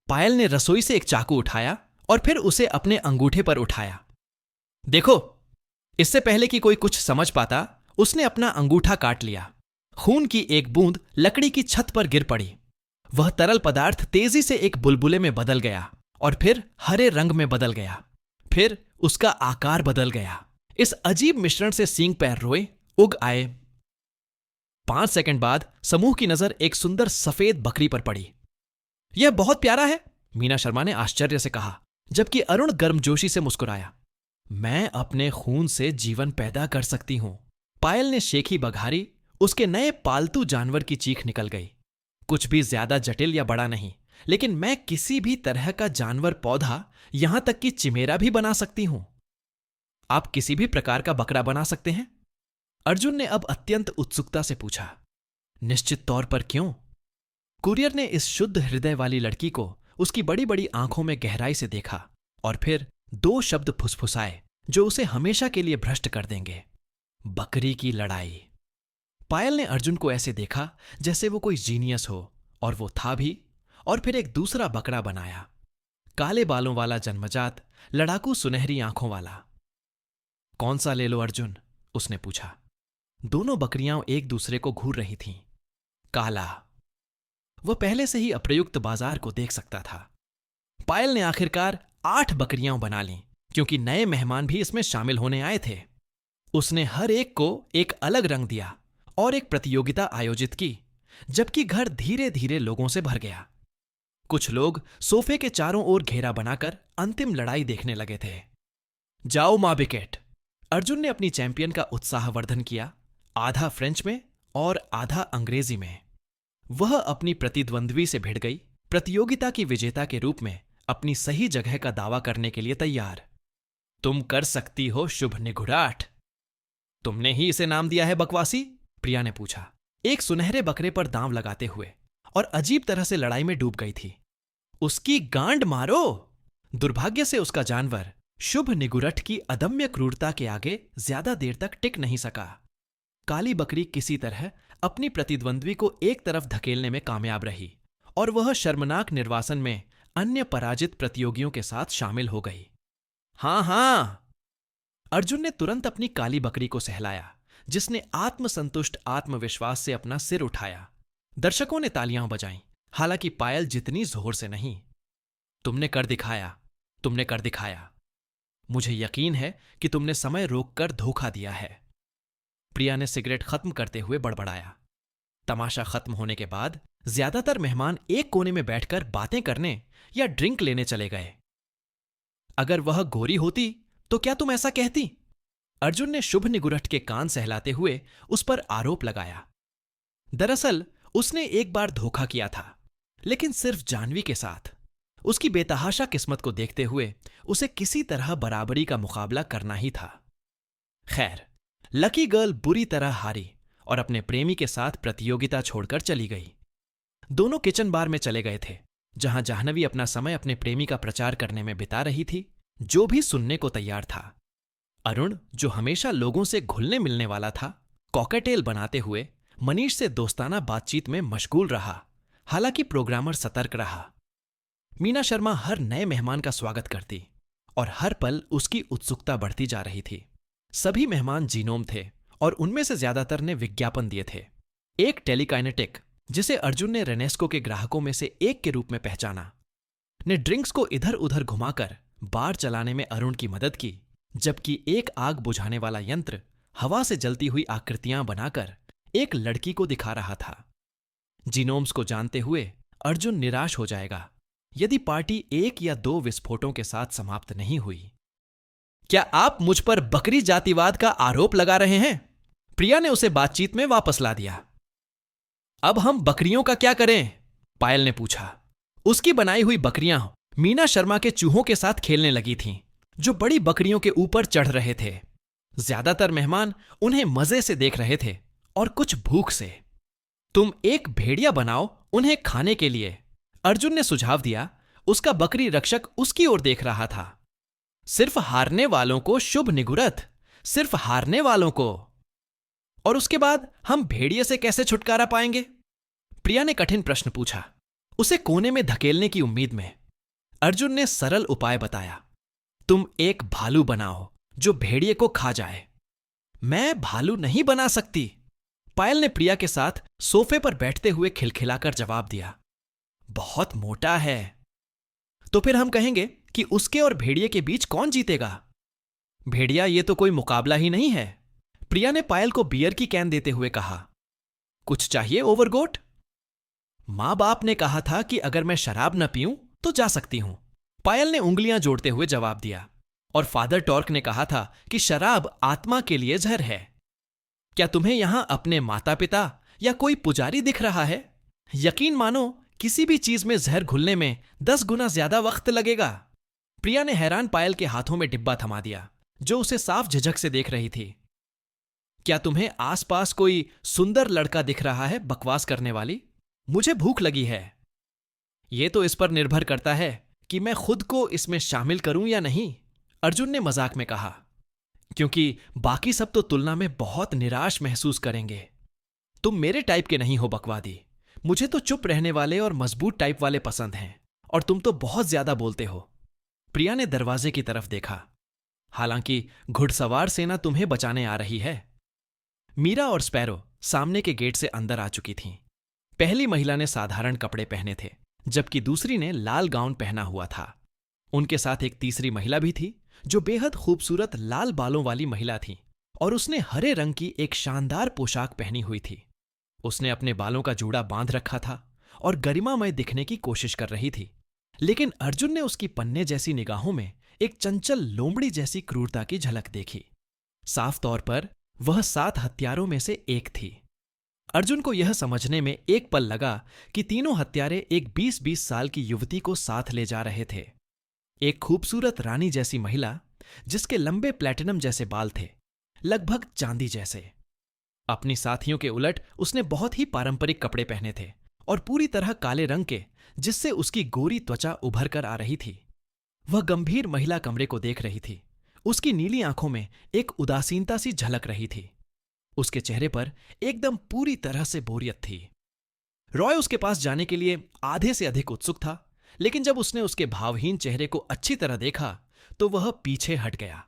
पायल ने रसोई से एक चाकू उठाया और फिर उसे अपने अंगूठे पर उठाया। देखो, इससे पहले कि कोई कुछ समझ पाता, उसने अपना अंगूठा काट लिया। खून की एक बूंद लकड़ी की छत पर गिर पड़ी। वह तरल पदार्थ तेजी से एक बुलबुले में बदल गया और फिर हरे रंग में बदल गया। फिर उसका आकार बदल गया। इस अजीब मिश्रण से सींग पैर रोए, उग आए। 5 सेकंड बाद समूह की नजर एक सुंदर सफेद बकरी पर पड़ी। यह बहुत प्यारा है, मीना शर्मा ने आश्चर्य से कहा, जबकि अरुण गर्मजोशी से मुस्कुराया। मैं अपने खून से जीवन पैदा कर सकती हूं। पायल ने शेखी बघारी। उसके नए पालतू जानवर की चीख निकल गई। कुछ भी ज्यादा जटिल या बड़ा नहीं, लेकिन मैं किसी भी तरह का जानवर, पौधा, यहां तक कि चिमेरा भी बना सकती हूं। आप किसी भी प्रकार का बकरा बना सकते हैं? अर्जुन ने अब अत्यंत उत्सुकता से पूछा। निश्चित तौर पर क्यों? कुरियर ने इस शुद्ध हृदय वाली लड़की को उसकी बड़ी बड़ी आंखों में गहराई से देखा और फिर 2 शब्द फुसफुसाए जो उसे हमेशा के लिए भ्रष्ट कर देंगे। बकरी की लड़ाई। पायल ने अर्जुन को ऐसे देखा जैसे वो कोई जीनियस हो, और वो था भी। और फिर एक दूसरा बकरा बनाया, काले बालों वाला, जन्मजात, लड़ाकू, सुनहरी आंखों वाला। कौन सा ले लो अर्जुन? उसने पूछा। दोनों बकरियां एक दूसरे को घूर रही थीं। काला। वह पहले से ही अप्रयुक्त बाजार को देख सकता था। पायल ने आखिरकार 8 बकरियां बना लीं, क्योंकि नए मेहमान भी इसमें शामिल होने आए थे। उसने हर एक को एक अलग रंग दिया और एक प्रतियोगिता आयोजित की, जबकि घर धीरे धीरे लोगों से भर गया। कुछ लोग सोफे के चारों ओर घेरा बनाकर अंतिम लड़ाई देखने लगे थे। जाओ मां विकेट! अर्जुन ने अपनी चैंपियन का उत्साहवर्धन किया, आधा फ्रेंच में और आधा अंग्रेजी में। वह अपनी प्रतिद्वंद्वी से भिड़ गई, प्रतियोगिता की विजेता के रूप में अपनी सही जगह का दावा करने के लिए तैयार। तुम कर सकती हो शुभ निगुराट। तुमने ही इसे नाम दिया है बकवासी? प्रिया ने पूछा, एक सुनहरे बकरे पर दांव लगाते हुए, और अजीब तरह से लड़ाई में डूब गई थी। उसकी गांड मारो! दुर्भाग्य से उसका जानवर शुभ निगुरट की अदम्य क्रूरता के आगे ज्यादा देर तक टिक नहीं सका। काली बकरी किसी तरह अपनी प्रतिद्वंद्वी को एक तरफ धकेलने में कामयाब रही, और वह शर्मनाक निर्वासन में अन्य पराजित प्रतियोगियों के साथ शामिल हो गई। हां हां! अर्जुन ने तुरंत अपनी काली बकरी को सहलाया, जिसने आत्मसंतुष्ट आत्मविश्वास से अपना सिर उठाया। दर्शकों ने तालियां बजाईं, हालांकि पायल जितनी जोर से नहीं। तुमने कर दिखाया, तुमने कर दिखाया। मुझे यकीन है कि तुमने समय रोककर धोखा दिया है। प्रिया ने सिगरेट खत्म करते हुए बड़बड़ाया। तमाशा खत्म होने के बाद ज्यादातर मेहमान एक कोने में बैठकर बातें करने या ड्रिंक लेने चले गए। अगर वह गोरी होती तो क्या तुम ऐसा कहती? अर्जुन ने शुभ निगुरट के कान सहलाते हुए उस पर आरोप लगाया। दरअसल उसने एक बार धोखा किया था, लेकिन सिर्फ जानवी के साथ। उसकी बेतहाशा किस्मत को देखते हुए उसे किसी तरह बराबरी का मुकाबला करना ही था। खैर, लकी गर्ल बुरी तरह हारी और अपने प्रेमी के साथ प्रतियोगिता छोड़कर चली गई। दोनों किचन बार में चले गए थे, जहां जाह्नवी अपना समय अपने प्रेमी का प्रचार करने में बिता रही थी, जो भी सुनने को तैयार था। अरुण, जो हमेशा लोगों से घुलने मिलने वाला था, कॉकटेल बनाते हुए मनीष से दोस्ताना बातचीत में मशगूल रहा। हालांकि प्रोग्रामर सतर्क रहा। मीना शर्मा हर नए मेहमान का स्वागत करती और हर पल उसकी उत्सुकता बढ़ती जा रही थी। सभी मेहमान जीनोम थे और उनमें से ज्यादातर ने विज्ञापन दिए थे। एक टेलीकाइनेटिक, जिसे अर्जुन ने रेनेस्को के ग्राहकों में से एक के रूप में पहचाना, ने ड्रिंक्स को इधर उधर घुमाकर बार चलाने में अरुण की मदद की, जबकि एक आग बुझाने वाला यंत्र हवा से जलती हुई आकृतियां बनाकर एक लड़की को दिखा रहा था। जीनोम्स को जानते हुए अर्जुन निराश हो जाएगा यदि पार्टी एक या दो विस्फोटों के साथ समाप्त नहीं हुई। क्या आप मुझ पर बकरी जातिवाद का आरोप लगा रहे हैं? प्रिया ने उसे बातचीत में वापस ला दिया। अब हम बकरियों का क्या करें? पायल ने पूछा। उसकी बनाई हुई बकरियां मीना शर्मा के चूहों के साथ खेलने लगी थीं, जो बड़ी बकरियों के ऊपर चढ़ रहे थे। ज्यादातर मेहमान उन्हें मजे से देख रहे थे और कुछ भूख से। तुम एक भेड़िया बनाओ उन्हें खाने के लिए, अर्जुन ने सुझाव दिया। उसका बकरी रक्षक उसकी ओर देख रहा था। सिर्फ हारने वालों को शुभ निगुरत, सिर्फ हारने वालों को। और उसके बाद हम भेड़िए से कैसे छुटकारा पाएंगे? प्रिया ने कठिन प्रश्न पूछा, उसे कोने में धकेलने की उम्मीद में। अर्जुन ने सरल उपाय बताया। तुम एक भालू बनाओ जो भेड़िए को खा जाए। मैं भालू नहीं बना सकती, पायल ने प्रिया के साथ सोफे पर बैठते हुए खिलखिलाकर जवाब दिया। बहुत मोटा है। तो फिर हम कहेंगे कि उसके और भेड़िए के बीच कौन जीतेगा? भेड़िया, ये तो कोई मुकाबला ही नहीं है, प्रिया ने पायल को बियर की कैन देते हुए कहा। कुछ चाहिए ओवरगोट? मां बाप ने कहा था कि अगर मैं शराब न पीऊं तो जा सकती हूं, पायल ने उंगलियां जोड़ते हुए जवाब दिया। और फादर टॉर्क ने कहा था कि शराब आत्मा के लिए जहर है। क्या तुम्हें यहां अपने माता पिता या कोई पुजारी दिख रहा है? यकीन मानो, किसी भी चीज में जहर घुलने में 10 गुना ज्यादा वक्त लगेगा। प्रिया ने हैरान पायल के हाथों में डिब्बा थमा दिया, जो उसे साफ झिझक से देख रही थी। क्या तुम्हें आसपास कोई सुंदर लड़का दिख रहा है बकवास करने वाली? मुझे भूख लगी है। यह तो इस पर निर्भर करता है कि मैं खुद को इसमें शामिल करूं या नहीं, अर्जुन ने मजाक में कहा, क्योंकि बाकी सब तो तुलना में बहुत निराश महसूस करेंगे। तुम मेरे टाइप के नहीं हो बकवादी। मुझे तो चुप रहने वाले और मजबूत टाइप वाले पसंद हैं, और तुम तो बहुत ज्यादा बोलते हो। प्रिया ने दरवाजे की तरफ देखा। हालांकि घुड़सवार सेना तुम्हें बचाने आ रही है। मीरा और स्पैरो सामने के गेट से अंदर आ चुकी थीं। पहली महिला ने साधारण कपड़े पहने थे, जबकि दूसरी ने लाल गाउन पहना हुआ था। उनके साथ एक तीसरी महिला भी थी, जो बेहद खूबसूरत लाल बालों वाली महिला थी, और उसने हरे रंग की एक शानदार पोशाक पहनी हुई थी। उसने अपने बालों का जूड़ा बांध रखा था और गरिमामय दिखने की कोशिश कर रही थी, लेकिन अर्जुन ने उसकी पन्ने जैसी निगाहों में एक चंचल लोमड़ी जैसी क्रूरता की झलक देखी। साफ तौर पर वह 7 हत्यारों में से एक थी। अर्जुन को यह समझने में एक पल लगा कि तीनों हत्यारे एक 20-20 साल की युवती को साथ ले जा रहे थे। एक खूबसूरत रानी जैसी महिला, जिसके लंबे प्लैटिनम जैसे बाल थे, लगभग चांदी जैसे। अपनी साथियों के उलट उसने बहुत ही पारंपरिक कपड़े पहने थे और पूरी तरह काले रंग के, जिससे उसकी गोरी त्वचा उभर कर आ रही थी। वह गंभीर महिला कमरे को देख रही थी। उसकी नीली आंखों में एक उदासीनता सी झलक रही थी। उसके चेहरे पर एकदम पूरी तरह से बोरियत थी। रॉय उसके पास जाने के लिए आधे से अधिक उत्सुक था, लेकिन जब उसने उसके भावहीन चेहरे को अच्छी तरह देखा तो वह पीछे हट गया।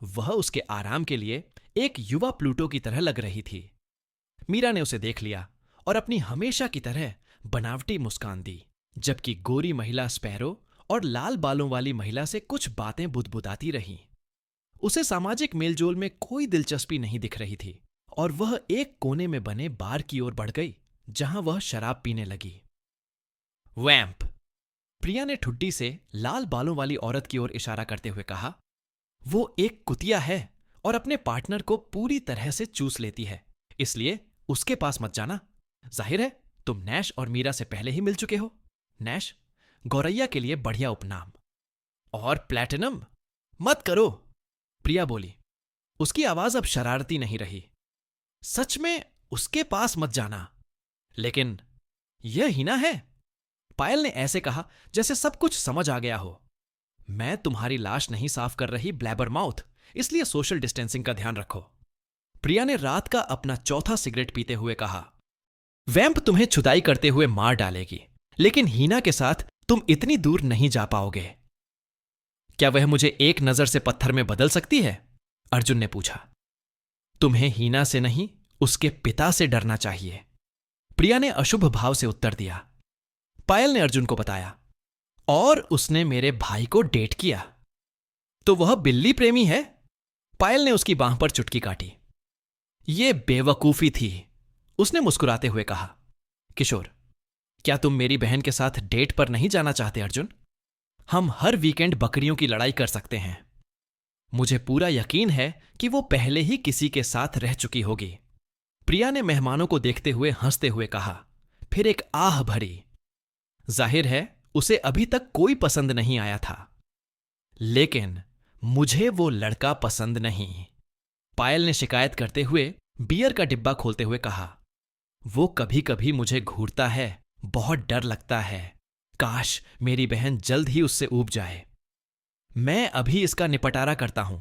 वह उसके आराम के लिए एक युवा प्लूटो की तरह लग रही थी। मीरा ने उसे देख लिया और अपनी हमेशा की तरह बनावटी मुस्कान दी, जबकि गोरी महिला स्पैरो और लाल बालों वाली महिला से कुछ बातें बुदबुदाती रही। उसे सामाजिक मेलजोल में कोई दिलचस्पी नहीं दिख रही थी और वह एक कोने में बने बार की ओर बढ़ गई जहां वह शराब पीने लगी। वैम्प, प्रिया ने ठुड्डी से लाल बालों वाली औरत की ओर इशारा करते हुए कहा। वो एक कुतिया है और अपने पार्टनर को पूरी तरह से चूस लेती है, इसलिए उसके पास मत जाना। जाहिर है तुम नैश और मीरा से पहले ही मिल चुके हो। नैश गौरैया के लिए बढ़िया उपनाम। और प्लैटिनम मत करो, प्रिया बोली। उसकी आवाज अब शरारती नहीं रही। सच में उसके पास मत जाना। लेकिन यह हीना है, पायल ने ऐसे कहा जैसे सब कुछ समझ आ गया हो। मैं तुम्हारी लाश नहीं साफ कर रही ब्लैबर माउथ, इसलिए सोशल डिस्टेंसिंग का ध्यान रखो। प्रिया ने रात का अपना चौथा सिगरेट पीते हुए कहा। वैम्प तुम्हें छुदाई करते हुए मार डालेगी, लेकिन हीना के साथ तुम इतनी दूर नहीं जा पाओगे। क्या वह मुझे एक नजर से पत्थर में बदल सकती है? अर्जुन ने पूछा। तुम्हें हीना से नहीं, उसके पिता से डरना चाहिए, प्रिया ने अशुभ भाव से उत्तर दिया। पायल ने अर्जुन को बताया। और उसने मेरे भाई को डेट किया। तो वह बिल्ली प्रेमी है? पायल ने उसकी बांह पर चुटकी काटी। यह बेवकूफी थी, उसने मुस्कुराते हुए कहा। किशोर, क्या तुम मेरी बहन के साथ डेट पर नहीं जाना चाहते अर्जुन? हम हर वीकेंड बकरियों की लड़ाई कर सकते हैं। मुझे पूरा यकीन है कि वो पहले ही किसी के साथ रह चुकी होगी, प्रिया ने मेहमानों को देखते हुए हंसते हुए कहा, फिर एक आह भरी। जाहिर है उसे अभी तक कोई पसंद नहीं आया था, लेकिन मुझे वो लड़का पसंद नहीं, पायल ने शिकायत करते हुए बियर का डिब्बा खोलते हुए कहा। वो कभी कभी मुझे घूरता है, बहुत डर लगता है। काश मेरी बहन जल्द ही उससे ऊब जाए। मैं अभी इसका निपटारा करता हूं।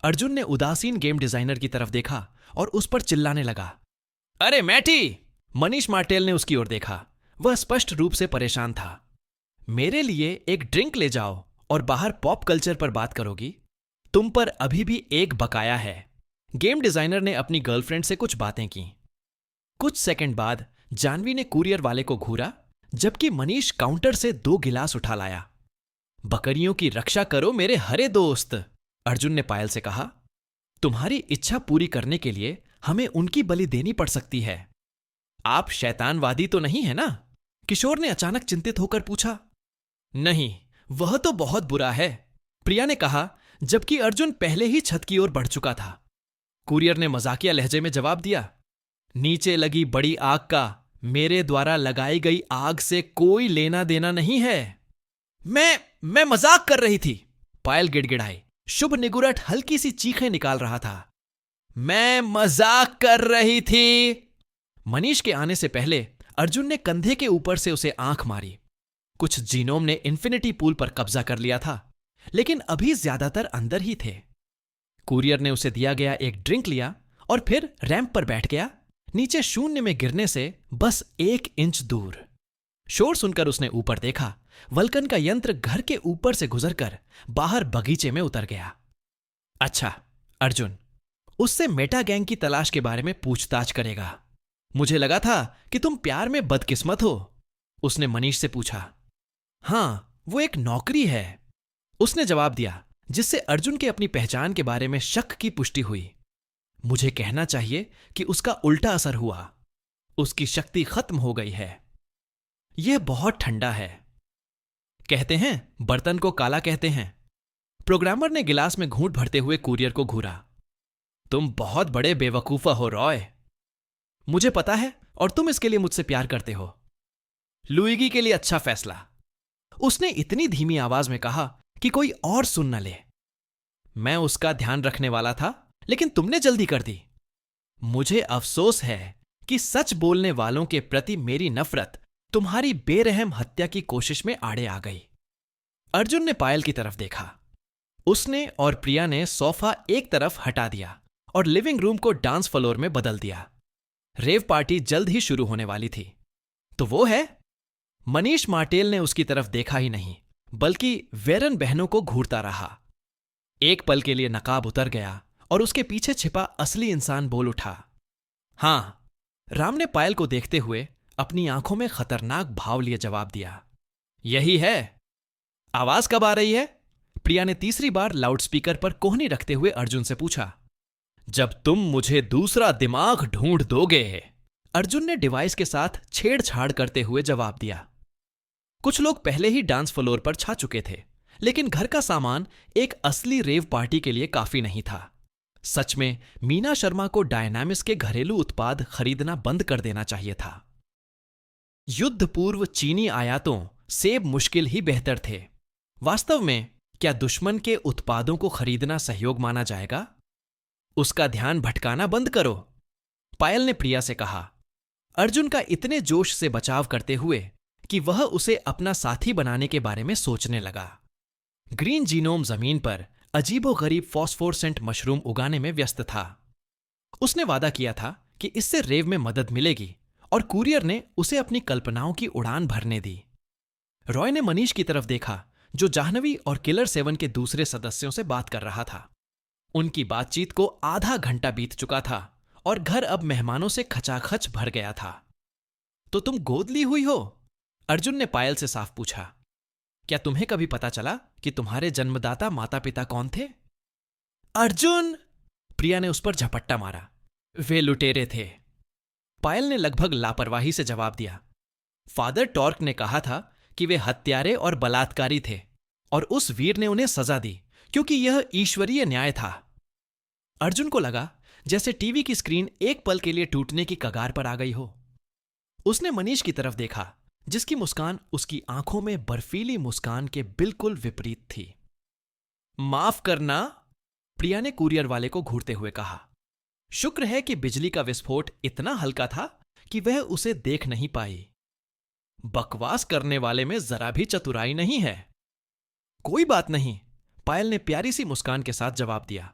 अर्जुन ने उदासीन गेम डिजाइनर की तरफ देखा और उस पर चिल्लाने लगा। अरे मैटी! मनीष मार्टेल ने उसकी ओर देखा। वह स्पष्ट रूप से परेशान था। मेरे लिए एक ड्रिंक ले जाओ और बाहर पॉप कल्चर पर बात करोगी? तुम पर अभी भी एक बकाया है। गेम डिजाइनर ने अपनी गर्लफ्रेंड से कुछ बातें की। कुछ सेकंड बाद जानवी ने कुरियर वाले को घूरा, जबकि मनीष काउंटर से 2 गिलास उठा लाया। बकरियों की रक्षा करो मेरे हरे दोस्त, अर्जुन ने पायल से कहा। तुम्हारी इच्छा पूरी करने के लिए हमें उनकी बलि देनी पड़ सकती है। आप शैतानवादी तो नहीं है ना? किशोर ने अचानक चिंतित होकर पूछा। नहीं, वह तो बहुत बुरा है, प्रिया ने कहा, जबकि अर्जुन पहले ही छत की ओर बढ़ चुका था। कुरियर ने मजाकिया लहजे में जवाब दिया। नीचे लगी बड़ी आग का मेरे द्वारा लगाई गई आग से कोई लेना देना नहीं है। मैं मजाक कर रही थी, पायल गिड़गिड़ाई। शुभ निगुरट हल्की सी चीखें निकाल रहा था। मैं मजाक कर रही थी। मनीष के आने से पहले अर्जुन ने कंधे के ऊपर से उसे आंख मारी। कुछ जीनोम ने इन्फिनिटी पूल पर कब्जा कर लिया था, लेकिन अभी ज्यादातर अंदर ही थे। कुरियर ने उसे दिया गया एक ड्रिंक लिया और फिर रैंप पर बैठ गया, नीचे शून्य में गिरने से बस 1 इंच दूर। शोर सुनकर उसने ऊपर देखा। वल्कन का यंत्र घर के ऊपर से गुजरकर बाहर बगीचे में उतर गया। अच्छा अर्जुन, उससे मेटा गैंग की तलाश के बारे में पूछताछ करेगा। मुझे लगा था कि तुम प्यार में बदकिस्मत हो, उसने मनीष से पूछा। हां, वो एक नौकरी है, उसने जवाब दिया, जिससे अर्जुन के अपनी पहचान के बारे में शक की पुष्टि हुई। मुझे कहना चाहिए कि उसका उल्टा असर हुआ। उसकी शक्ति खत्म हो गई है। यह बहुत ठंडा है। कहते हैं बर्तन को काला कहते हैं। प्रोग्रामर ने गिलास में घूंट भरते हुए कुरियर को घूरा। तुम बहुत बड़े बेवकूफा हो रॉय। मुझे पता है और तुम इसके लिए मुझसे प्यार करते हो। लुईगी के लिए अच्छा फैसला, उसने इतनी धीमी आवाज में कहा कि कोई और सुन न ले। मैं उसका ध्यान रखने वाला था, लेकिन तुमने जल्दी कर दी। मुझे अफसोस है कि सच बोलने वालों के प्रति मेरी नफरत तुम्हारी बेरहम हत्या की कोशिश में आड़े आ गई। अर्जुन ने पायल की तरफ देखा। उसने और प्रिया ने सोफा एक तरफ हटा दिया और लिविंग रूम को डांस फ्लोर में बदल दिया। रेव पार्टी जल्द ही शुरू होने वाली थी। तो वो है? मनीष मार्टेल ने उसकी तरफ देखा ही नहीं, बल्कि वेरन बहनों को घूरता रहा। एक पल के लिए नकाब उतर गया और उसके पीछे छिपा असली इंसान बोल उठा। हां, राम ने पायल को देखते हुए अपनी आंखों में खतरनाक भाव लिए जवाब दिया। यही है। आवाज कब आ रही है? प्रिया ने तीसरी बार लाउडस्पीकर पर कोहनी रखते हुए अर्जुन से पूछा। जब तुम मुझे दूसरा दिमाग ढूंढ दोगे, अर्जुन ने डिवाइस के साथ छेड़छाड़ करते हुए जवाब दिया। कुछ लोग पहले ही डांस फ्लोर पर छा चुके थे, लेकिन घर का सामान एक असली रेव पार्टी के लिए काफी नहीं था। सच में मीना शर्मा को डायनामिक्स के घरेलू उत्पाद खरीदना बंद कर देना चाहिए था। युद्ध पूर्व चीनी आयातों सेब मुश्किल ही बेहतर थे। वास्तव में क्या दुश्मन के उत्पादों को खरीदना सहयोग माना जाएगा? उसका ध्यान भटकाना बंद करो, पायल ने प्रिया से कहा, अर्जुन का इतने जोश से बचाव करते हुए कि वह उसे अपना साथी बनाने के बारे में सोचने लगा। ग्रीन जीनोम जमीन पर अजीबोगरीब फॉस्फोरसेंट मशरूम उगाने में व्यस्त था। उसने वादा किया था कि इससे रेव में मदद मिलेगी और कुरियर ने उसे अपनी कल्पनाओं की उड़ान भरने दी। रॉय ने मनीष की तरफ देखा, जो जाह्नवी और किलर 7 के दूसरे सदस्यों से बात कर रहा था। उनकी बातचीत को आधा घंटा बीत चुका था और घर अब मेहमानों से खचाखच भर गया था। तो तुम गोद ली हुई हो? अर्जुन ने पायल से साफ पूछा। क्या तुम्हें कभी पता चला कि तुम्हारे जन्मदाता माता पिता कौन थे? अर्जुन! प्रिया ने उस पर झपट्टा मारा। वे लुटेरे थे, पायल ने लगभग लापरवाही से जवाब दिया। फादर टॉर्क ने कहा था कि वे हत्यारे और बलात्कारी थे और उस वीर ने उन्हें सजा दी क्योंकि यह ईश्वरीय न्याय था। अर्जुन को लगा जैसे टीवी की स्क्रीन एक पल के लिए टूटने की कगार पर आ गई हो। उसने मनीष की तरफ देखा, जिसकी मुस्कान उसकी आंखों में बर्फीली मुस्कान के बिल्कुल विपरीत थी। माफ करना, प्रिया ने कुरियर वाले को घूरते हुए कहा। शुक्र है कि बिजली का विस्फोट इतना हल्का था कि वह उसे देख नहीं पाई। बकवास करने वाले में जरा भी चतुराई नहीं है। कोई बात नहीं, पायल ने प्यारी सी मुस्कान के साथ जवाब दिया।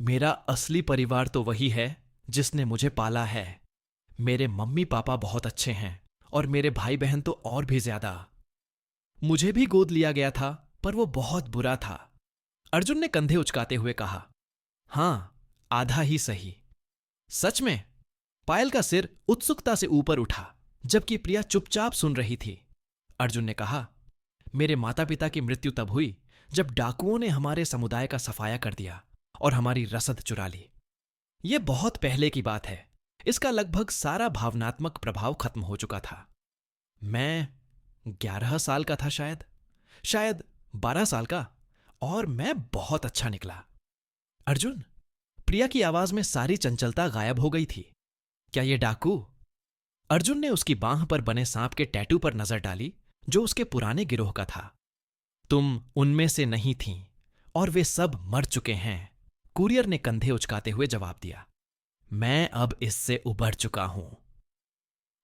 मेरा असली परिवार तो वही है जिसने मुझे पाला है। मेरे मम्मी पापा बहुत अच्छे हैं और मेरे भाई बहन तो और भी ज्यादा। मुझे भी गोद लिया गया था, पर वो बहुत बुरा था, अर्जुन ने कंधे उचकाते हुए कहा। हां, आधा ही सही। सच में? पायल का सिर उत्सुकता से ऊपर उठा, जबकि प्रिया चुपचाप सुन रही थी। अर्जुन ने कहा, मेरे माता पिता की मृत्यु तब हुई जब डाकुओं ने हमारे समुदाय का सफाया कर दिया और हमारी रसद चुरा ली। यह बहुत पहले की बात है। इसका लगभग सारा भावनात्मक प्रभाव खत्म हो चुका था। मैं 11 साल का था, शायद 12 साल का, और मैं बहुत अच्छा निकला। अर्जुन! प्रिया की आवाज में सारी चंचलता गायब हो गई थी। क्या ये डाकू? अर्जुन ने उसकी बांह पर बने सांप के टैटू पर नजर डाली, जो उसके पुराने गिरोह का था। तुम उनमें से नहीं थीं और वे सब मर चुके हैं, कुरियर ने कंधे उचकाते हुए जवाब दिया। मैं अब इससे उबर चुका हूं।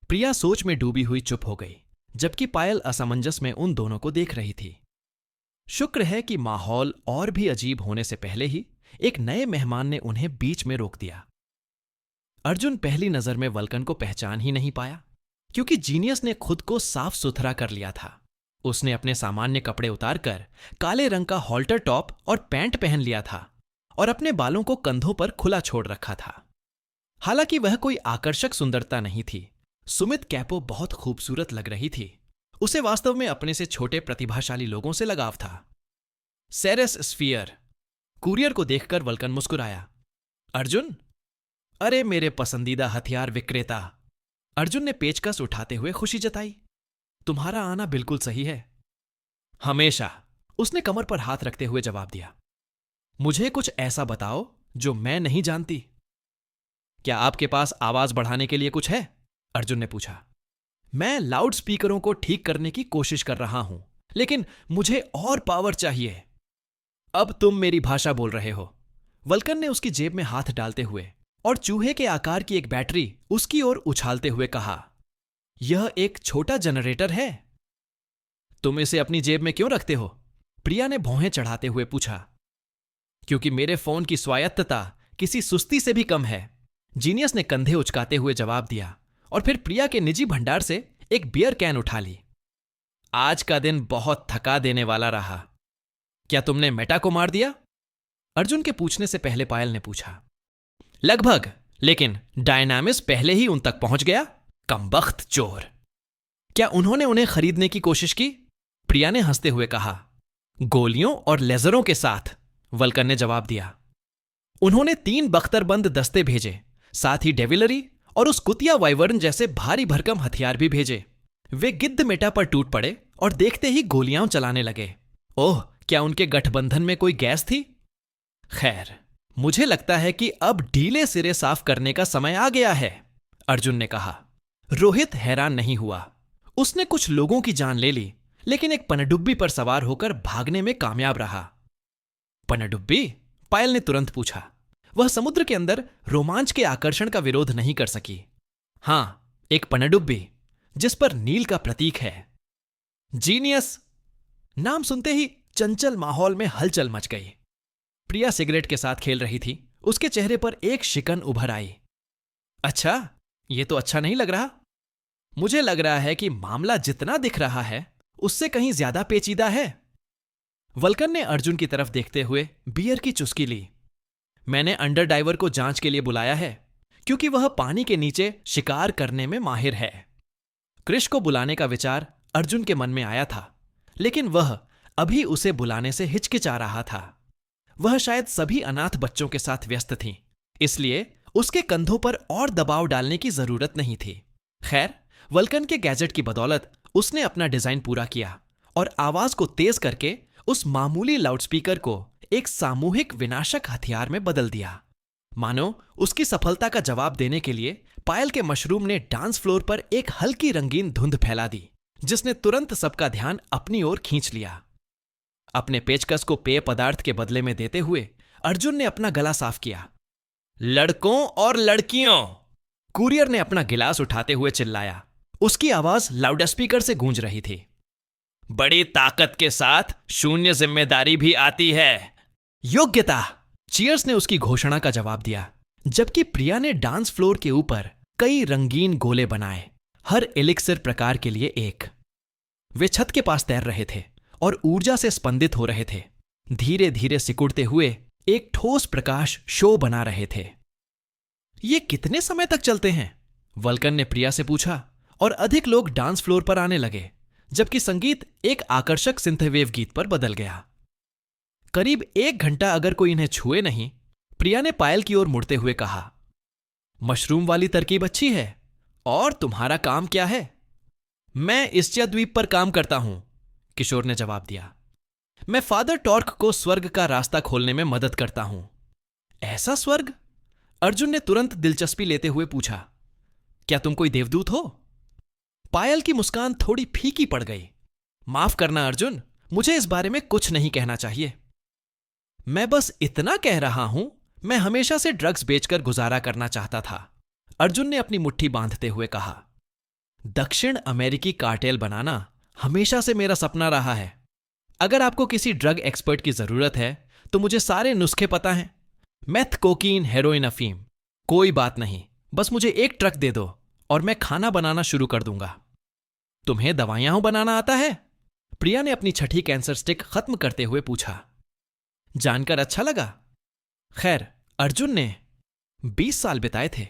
प्रिया सोच में डूबी हुई चुप हो गई, जबकि पायल असमंजस में उन दोनों को देख रही थी। शुक्र है कि माहौल और भी अजीब होने से पहले ही एक नए मेहमान ने उन्हें बीच में रोक दिया। अर्जुन पहली नजर में वल्कन को पहचान ही नहीं पाया, क्योंकि जीनियस ने खुद को साफ सुथरा कर लिया था। उसने अपने सामान्य कपड़े उतारकर काले रंग का हॉल्टर टॉप और पैंट पहन लिया था और अपने बालों को कंधों पर खुला छोड़ रखा था। हालांकि वह कोई आकर्षक सुंदरता नहीं थी, सुमित कैपो बहुत खूबसूरत लग रही थी। उसे वास्तव में अपने से छोटे प्रतिभाशाली लोगों से लगाव था। सेरेस स्फीयर, कुरियर को देखकर वल्कन मुस्कुराया। अर्जुन? अरे मेरे पसंदीदा हथियार विक्रेता, अर्जुन ने पेचकस उठाते हुए खुशी जताई। तुम्हारा आना बिल्कुल सही है। हमेशा, उसने कमर पर हाथ रखते हुए जवाब दिया। मुझे कुछ ऐसा बताओ जो मैं नहीं जानती। क्या आपके पास आवाज बढ़ाने के लिए कुछ है? अर्जुन ने पूछा। मैं लाउड स्पीकरों को ठीक करने की कोशिश कर रहा हूं, लेकिन मुझे और पावर चाहिए। अब तुम मेरी भाषा बोल रहे हो, वल्कन ने उसकी जेब में हाथ डालते हुए और चूहे के आकार की एक बैटरी उसकी ओर उछालते हुए कहा। यह एक छोटा जनरेटर है। तुम इसे अपनी जेब में क्यों रखते हो? प्रिया ने भौहें चढ़ाते हुए पूछा। क्योंकि मेरे फोन की स्वायत्तता किसी सुस्ती से भी कम है, जीनियस ने कंधे उचकाते हुए जवाब दिया और फिर प्रिया के निजी भंडार से एक बियर कैन उठा ली। आज का दिन बहुत थका देने वाला रहा। क्या तुमने मेटा को मार दिया? अर्जुन के पूछने से पहले पायल ने पूछा। लगभग, लेकिन डायनामिक्स पहले ही उन तक पहुंच गया। कमबख्त चोर। क्या उन्होंने उन्हें खरीदने की कोशिश की? प्रिया ने हंसते हुए कहा। गोलियों और लेजरों के साथ, वल्कन ने जवाब दिया। उन्होंने 3 बख्तरबंद दस्ते भेजे, साथ ही डेविलरी और उस कुतिया वाइवर्न जैसे भारी भरकम हथियार भी भेजे। वे गिद्ध मेटा पर टूट पड़े और देखते ही गोलियां चलाने लगे। ओह, क्या उनके गठबंधन में कोई गैस थी? खैर, मुझे लगता है कि अब ढीले सिरे साफ करने का समय आ गया है, अर्जुन ने कहा। रोहित हैरान नहीं हुआ। उसने कुछ लोगों की जान ले ली, लेकिन एक पनडुब्बी पर सवार होकर भागने में कामयाब रहा। पनडुब्बी? पायल ने तुरंत पूछा। वह समुद्र के अंदर रोमांच के आकर्षण का विरोध नहीं कर सकी। हां, एक पनडुब्बी जिस पर नील का प्रतीक है। जीनियस! नाम सुनते ही चंचल माहौल में हलचल मच गई। प्रिया सिगरेट के साथ खेल रही थी। उसके चेहरे पर एक शिकन उभर आई। अच्छा, यह तो अच्छा नहीं लग रहा। मुझे लग रहा है कि मामला जितना दिख रहा है उससे कहीं ज्यादा पेचीदा है। वल्कन ने अर्जुन की तरफ देखते हुए बियर की चुस्की ली। मैंने अंडर डाइवर को जांच के लिए बुलाया है, क्योंकि वह पानी के नीचे शिकार करने में माहिर है। कृष को बुलाने का विचार अर्जुन के मन में आया था, लेकिन वह अभी उसे बुलाने से हिचकिचा रहा था। वह शायद सभी अनाथ बच्चों के साथ व्यस्त थी, इसलिए उसके कंधों पर और दबाव डालने की जरूरत नहीं थी। खैर, वल्कन के गैजेट की बदौलत उसने अपना डिजाइन पूरा किया और आवाज को तेज करके उस मामूली लाउडस्पीकर को एक सामूहिक विनाशक हथियार में बदल दिया। मानो उसकी सफलता का जवाब देने के लिए पायल के मशरूम ने डांस फ्लोर पर एक हल्की रंगीन धुंध फैला दी, जिसने तुरंत सबका ध्यान अपनी ओर खींच लिया। अपने पेचकस को पेय पदार्थ के बदले में देते हुए अर्जुन ने अपना गला साफ किया। लड़कों और लड़कियों! कुरियर ने अपना गिलास उठाते हुए चिल्लाया। उसकी आवाज लाउडस्पीकर से गूंज रही थी। बड़ी ताकत के साथ शून्य जिम्मेदारी भी आती है। योग्यता! चीयर्स ने उसकी घोषणा का जवाब दिया, जबकि प्रिया ने डांस फ्लोर के ऊपर कई रंगीन गोले बनाए, हर एलिक्सिर प्रकार के लिए एक। वे छत के पास तैर रहे थे और ऊर्जा से स्पंदित हो रहे थे, धीरे धीरे सिकुड़ते हुए एक ठोस प्रकाश शो बना रहे थे। ये कितने समय तक चलते हैं? वल्कन ने प्रिया से पूछा, और अधिक लोग डांस फ्लोर पर आने लगे, जबकि संगीत एक आकर्षक सिंथवेव गीत पर बदल गया। करीब 1 घंटा अगर कोई इन्हें छुए नहीं, प्रिया ने पायल की ओर मुड़ते हुए कहा। मशरूम वाली तरकीब अच्छी है, और तुम्हारा काम क्या है? मैं इस्चिया द्वीप पर काम करता हूं, किशोर ने जवाब दिया। मैं फादर टॉर्क को स्वर्ग का रास्ता खोलने में मदद करता हूं। ऐसा स्वर्ग? अर्जुन ने तुरंत दिलचस्पी लेते हुए पूछा। क्या तुम कोई देवदूत हो? पायल की मुस्कान थोड़ी फीकी पड़ गई। माफ करना अर्जुन, मुझे इस बारे में कुछ नहीं कहना चाहिए। मैं बस इतना कह रहा हूं, मैं हमेशा से ड्रग्स बेचकर गुजारा करना चाहता था, अर्जुन ने अपनी मुट्ठी बांधते हुए कहा। दक्षिण अमेरिकी कार्टेल बनाना हमेशा से मेरा सपना रहा है। अगर आपको किसी ड्रग एक्सपर्ट की जरूरत है तो मुझे सारे नुस्खे पता हैं। मेथ, कोकीन, हेरोइन, अफीम, कोई बात नहीं, बस मुझे एक ट्रक दे दो और मैं खाना बनाना शुरू कर दूंगा। तुम्हें दवाइयां बनाना आता है? प्रिया ने अपनी छठी कैंसर स्टिक खत्म करते हुए पूछा। जानकर अच्छा लगा। खैर, अर्जुन ने 20 साल बिताए थे,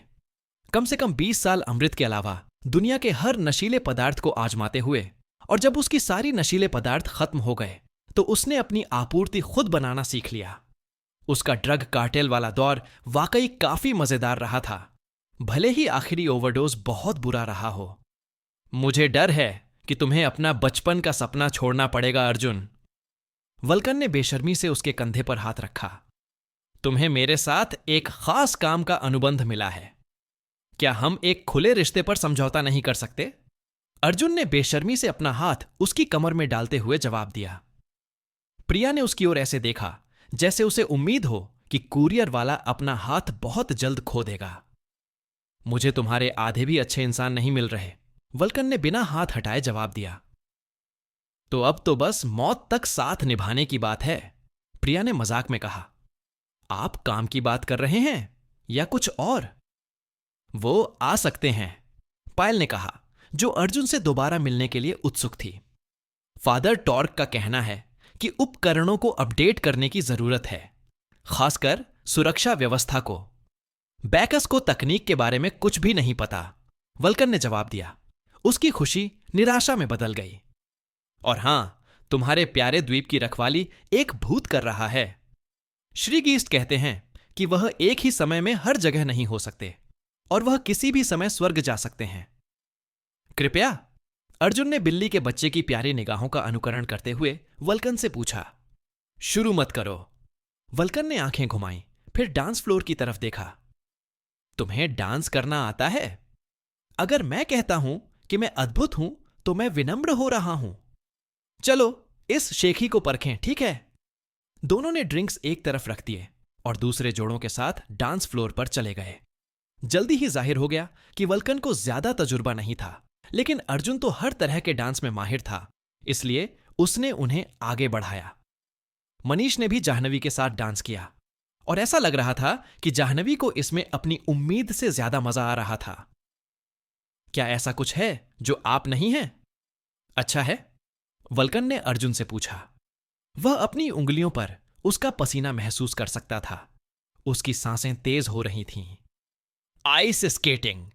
कम से कम 20 साल अमृत के अलावा दुनिया के हर नशीले पदार्थ को आजमाते हुए, और जब उसकी सारी नशीले पदार्थ खत्म हो गए तो उसने अपनी आपूर्ति खुद बनाना सीख लिया। उसका ड्रग कार्टेल वाला दौर वाकई काफी मजेदार रहा था, भले ही आखिरी ओवरडोज बहुत बुरा रहा हो। मुझे डर है कि तुम्हें अपना बचपन का सपना छोड़ना पड़ेगा अर्जुन। वल्कन ने बेशर्मी से उसके कंधे पर हाथ रखा। तुम्हें मेरे साथ एक खास काम का अनुबंध मिला है। क्या हम एक खुले रिश्ते पर समझौता नहीं कर सकते? अर्जुन ने बेशर्मी से अपना हाथ उसकी कमर में डालते हुए जवाब दिया। प्रिया ने उसकी ओर ऐसे देखा जैसे उसे उम्मीद हो कि कुरियर वाला अपना हाथ बहुत जल्द खो देगा। मुझे तुम्हारे आधे भी अच्छे इंसान नहीं मिल रहे, वल्कन ने बिना हाथ हटाए जवाब दिया। तो अब तो बस मौत तक साथ निभाने की बात है, प्रिया ने मजाक में कहा। आप काम की बात कर रहे हैं या कुछ और? वो आ सकते हैं, पायल ने कहा, जो अर्जुन से दोबारा मिलने के लिए उत्सुक थी। फादर टॉर्क का कहना है कि उपकरणों को अपडेट करने की जरूरत है, खासकर सुरक्षा व्यवस्था को। बैकस को तकनीक के बारे में कुछ भी नहीं पता, वल्कन ने जवाब दिया। उसकी खुशी निराशा में बदल गई। और हां, तुम्हारे प्यारे द्वीप की रखवाली एक भूत कर रहा है। श्री गीस्ट कहते हैं कि वह एक ही समय में हर जगह नहीं हो सकते और वह किसी भी समय स्वर्ग जा सकते हैं। कृपया, अर्जुन ने बिल्ली के बच्चे की प्यारी निगाहों का अनुकरण करते हुए वल्कन से पूछा। शुरू मत करो। वल्कन ने आंखें घुमाईं, फिर डांस फ्लोर की तरफ देखा। तुम्हें डांस करना आता है? अगर मैं कहता हूं कि मैं अद्भुत हूं तो मैं विनम्र हो रहा हूं। चलो इस शेखी को परखें, ठीक है? दोनों ने ड्रिंक्स एक तरफ रख दिए और दूसरे जोड़ों के साथ डांस फ्लोर पर चले गए। जल्दी ही जाहिर हो गया कि वल्कन को ज्यादा तजुर्बा नहीं था, लेकिन अर्जुन तो हर तरह के डांस में माहिर था, इसलिए उसने उन्हें आगे बढ़ाया। मनीष ने भी जाह्नवी के साथ डांस किया और ऐसा लग रहा था कि जाह्नवी को इसमें अपनी उम्मीद से ज्यादा मजा आ रहा था। क्या ऐसा कुछ है जो आप नहीं हैं? अच्छा है, वल्कन ने अर्जुन से पूछा। वह अपनी उंगलियों पर उसका पसीना महसूस कर सकता था। उसकी सांसें तेज हो रही थीं। आइस स्केटिंग,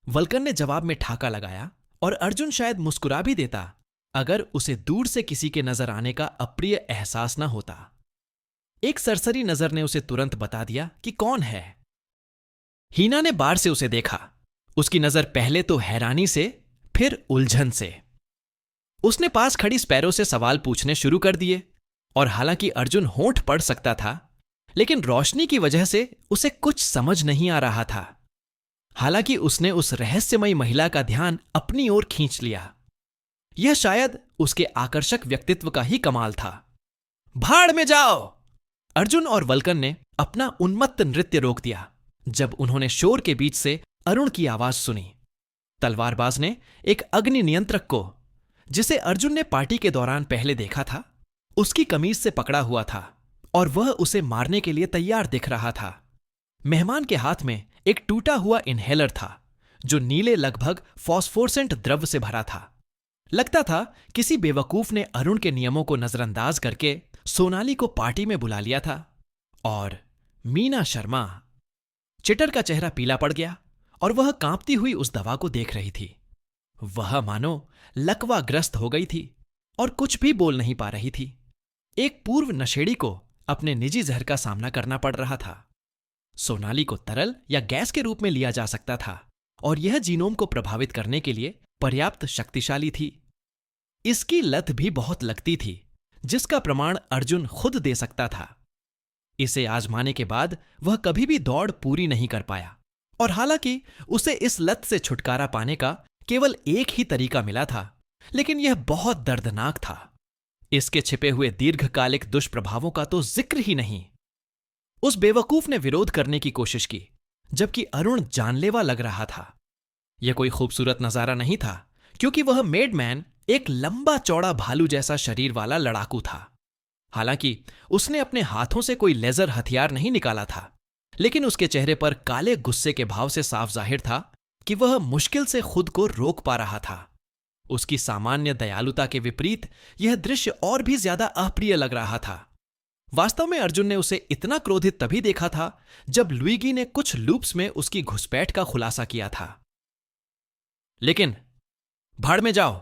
वल्कन ने जवाब में ठाका लगाया और अर्जुन शायद मुस्कुरा भी देता अगर उसे दूर से किसी के नजर आने का अप्रिय एहसास न होता। एक सरसरी नजर ने उसे तुरंत बता दिया कि कौन है। हीना ने बार से उसे देखा। उसकी नजर पहले तो हैरानी से, फिर उलझन से। उसने पास खड़ी स्पैरो से सवाल पूछने शुरू कर दिए और हालांकि अर्जुन होंठ पढ़ सकता था, लेकिन रोशनी की वजह से उसे कुछ समझ नहीं आ रहा था। हालांकि उसने उस रहस्यमयी महिला का ध्यान अपनी ओर खींच लिया। यह शायद उसके आकर्षक व्यक्तित्व का ही कमाल था। भाड़ में जाओ! अर्जुन और वल्कन ने अपना उन्मत्त नृत्य रोक दिया जब उन्होंने शोर के बीच से अरुण की आवाज सुनी। तलवारबाज ने एक अग्नि नियंत्रक को, जिसे अर्जुन ने पार्टी के दौरान पहले देखा था, उसकी कमीज से पकड़ा हुआ था और वह उसे मारने के लिए तैयार दिख रहा था। मेहमान के हाथ में एक टूटा हुआ इनहेलर था जो नीले लगभग फॉस्फोरेसेंट द्रव्य से भरा था। लगता था किसी बेवकूफ ने अरुण के नियमों को नजरअंदाज करके सोनाली को पार्टी में बुला लिया था। और मीना शर्मा। चिटर का चेहरा पीला पड़ गया और वह कांपती हुई उस दवा को देख रही थी। वह मानो लकवाग्रस्त हो गई थी और कुछ भी बोल नहीं पा रही थी। एक पूर्व नशेड़ी को अपने निजी जहर का सामना करना पड़ रहा था। सोनाली को तरल या गैस के रूप में लिया जा सकता था और यह जीनोम को प्रभावित करने के लिए पर्याप्त शक्तिशाली थी। इसकी लत भी बहुत लगती थी, जिसका प्रमाण अर्जुन खुद दे सकता था। इसे आजमाने के बाद वह कभी भी दौड़ पूरी नहीं कर पाया और हालांकि उसे इस लत से छुटकारा पाने का केवल एक ही तरीका मिला था, लेकिन यह बहुत दर्दनाक था। इसके छिपे हुए दीर्घकालिक दुष्प्रभावों का तो जिक्र ही नहीं। उस बेवकूफ ने विरोध करने की कोशिश की, जबकि अरुण जानलेवा लग रहा था। यह कोई खूबसूरत नजारा नहीं था, क्योंकि वह मेडमैन एक लंबा चौड़ा भालू जैसा शरीर वाला लड़ाकू था। हालांकि उसने अपने हाथों से कोई लेजर हथियार नहीं निकाला था, लेकिन उसके चेहरे पर काले गुस्से के भाव से साफ जाहिर था कि वह मुश्किल से खुद को रोक पा रहा था। उसकी सामान्य दयालुता के विपरीत यह दृश्य और भी ज्यादा अप्रिय लग रहा था। वास्तव में अर्जुन ने उसे इतना क्रोधित तभी देखा था जब लुइगी ने कुछ लूप्स में उसकी घुसपैठ का खुलासा किया था। लेकिन भाड़ में जाओ!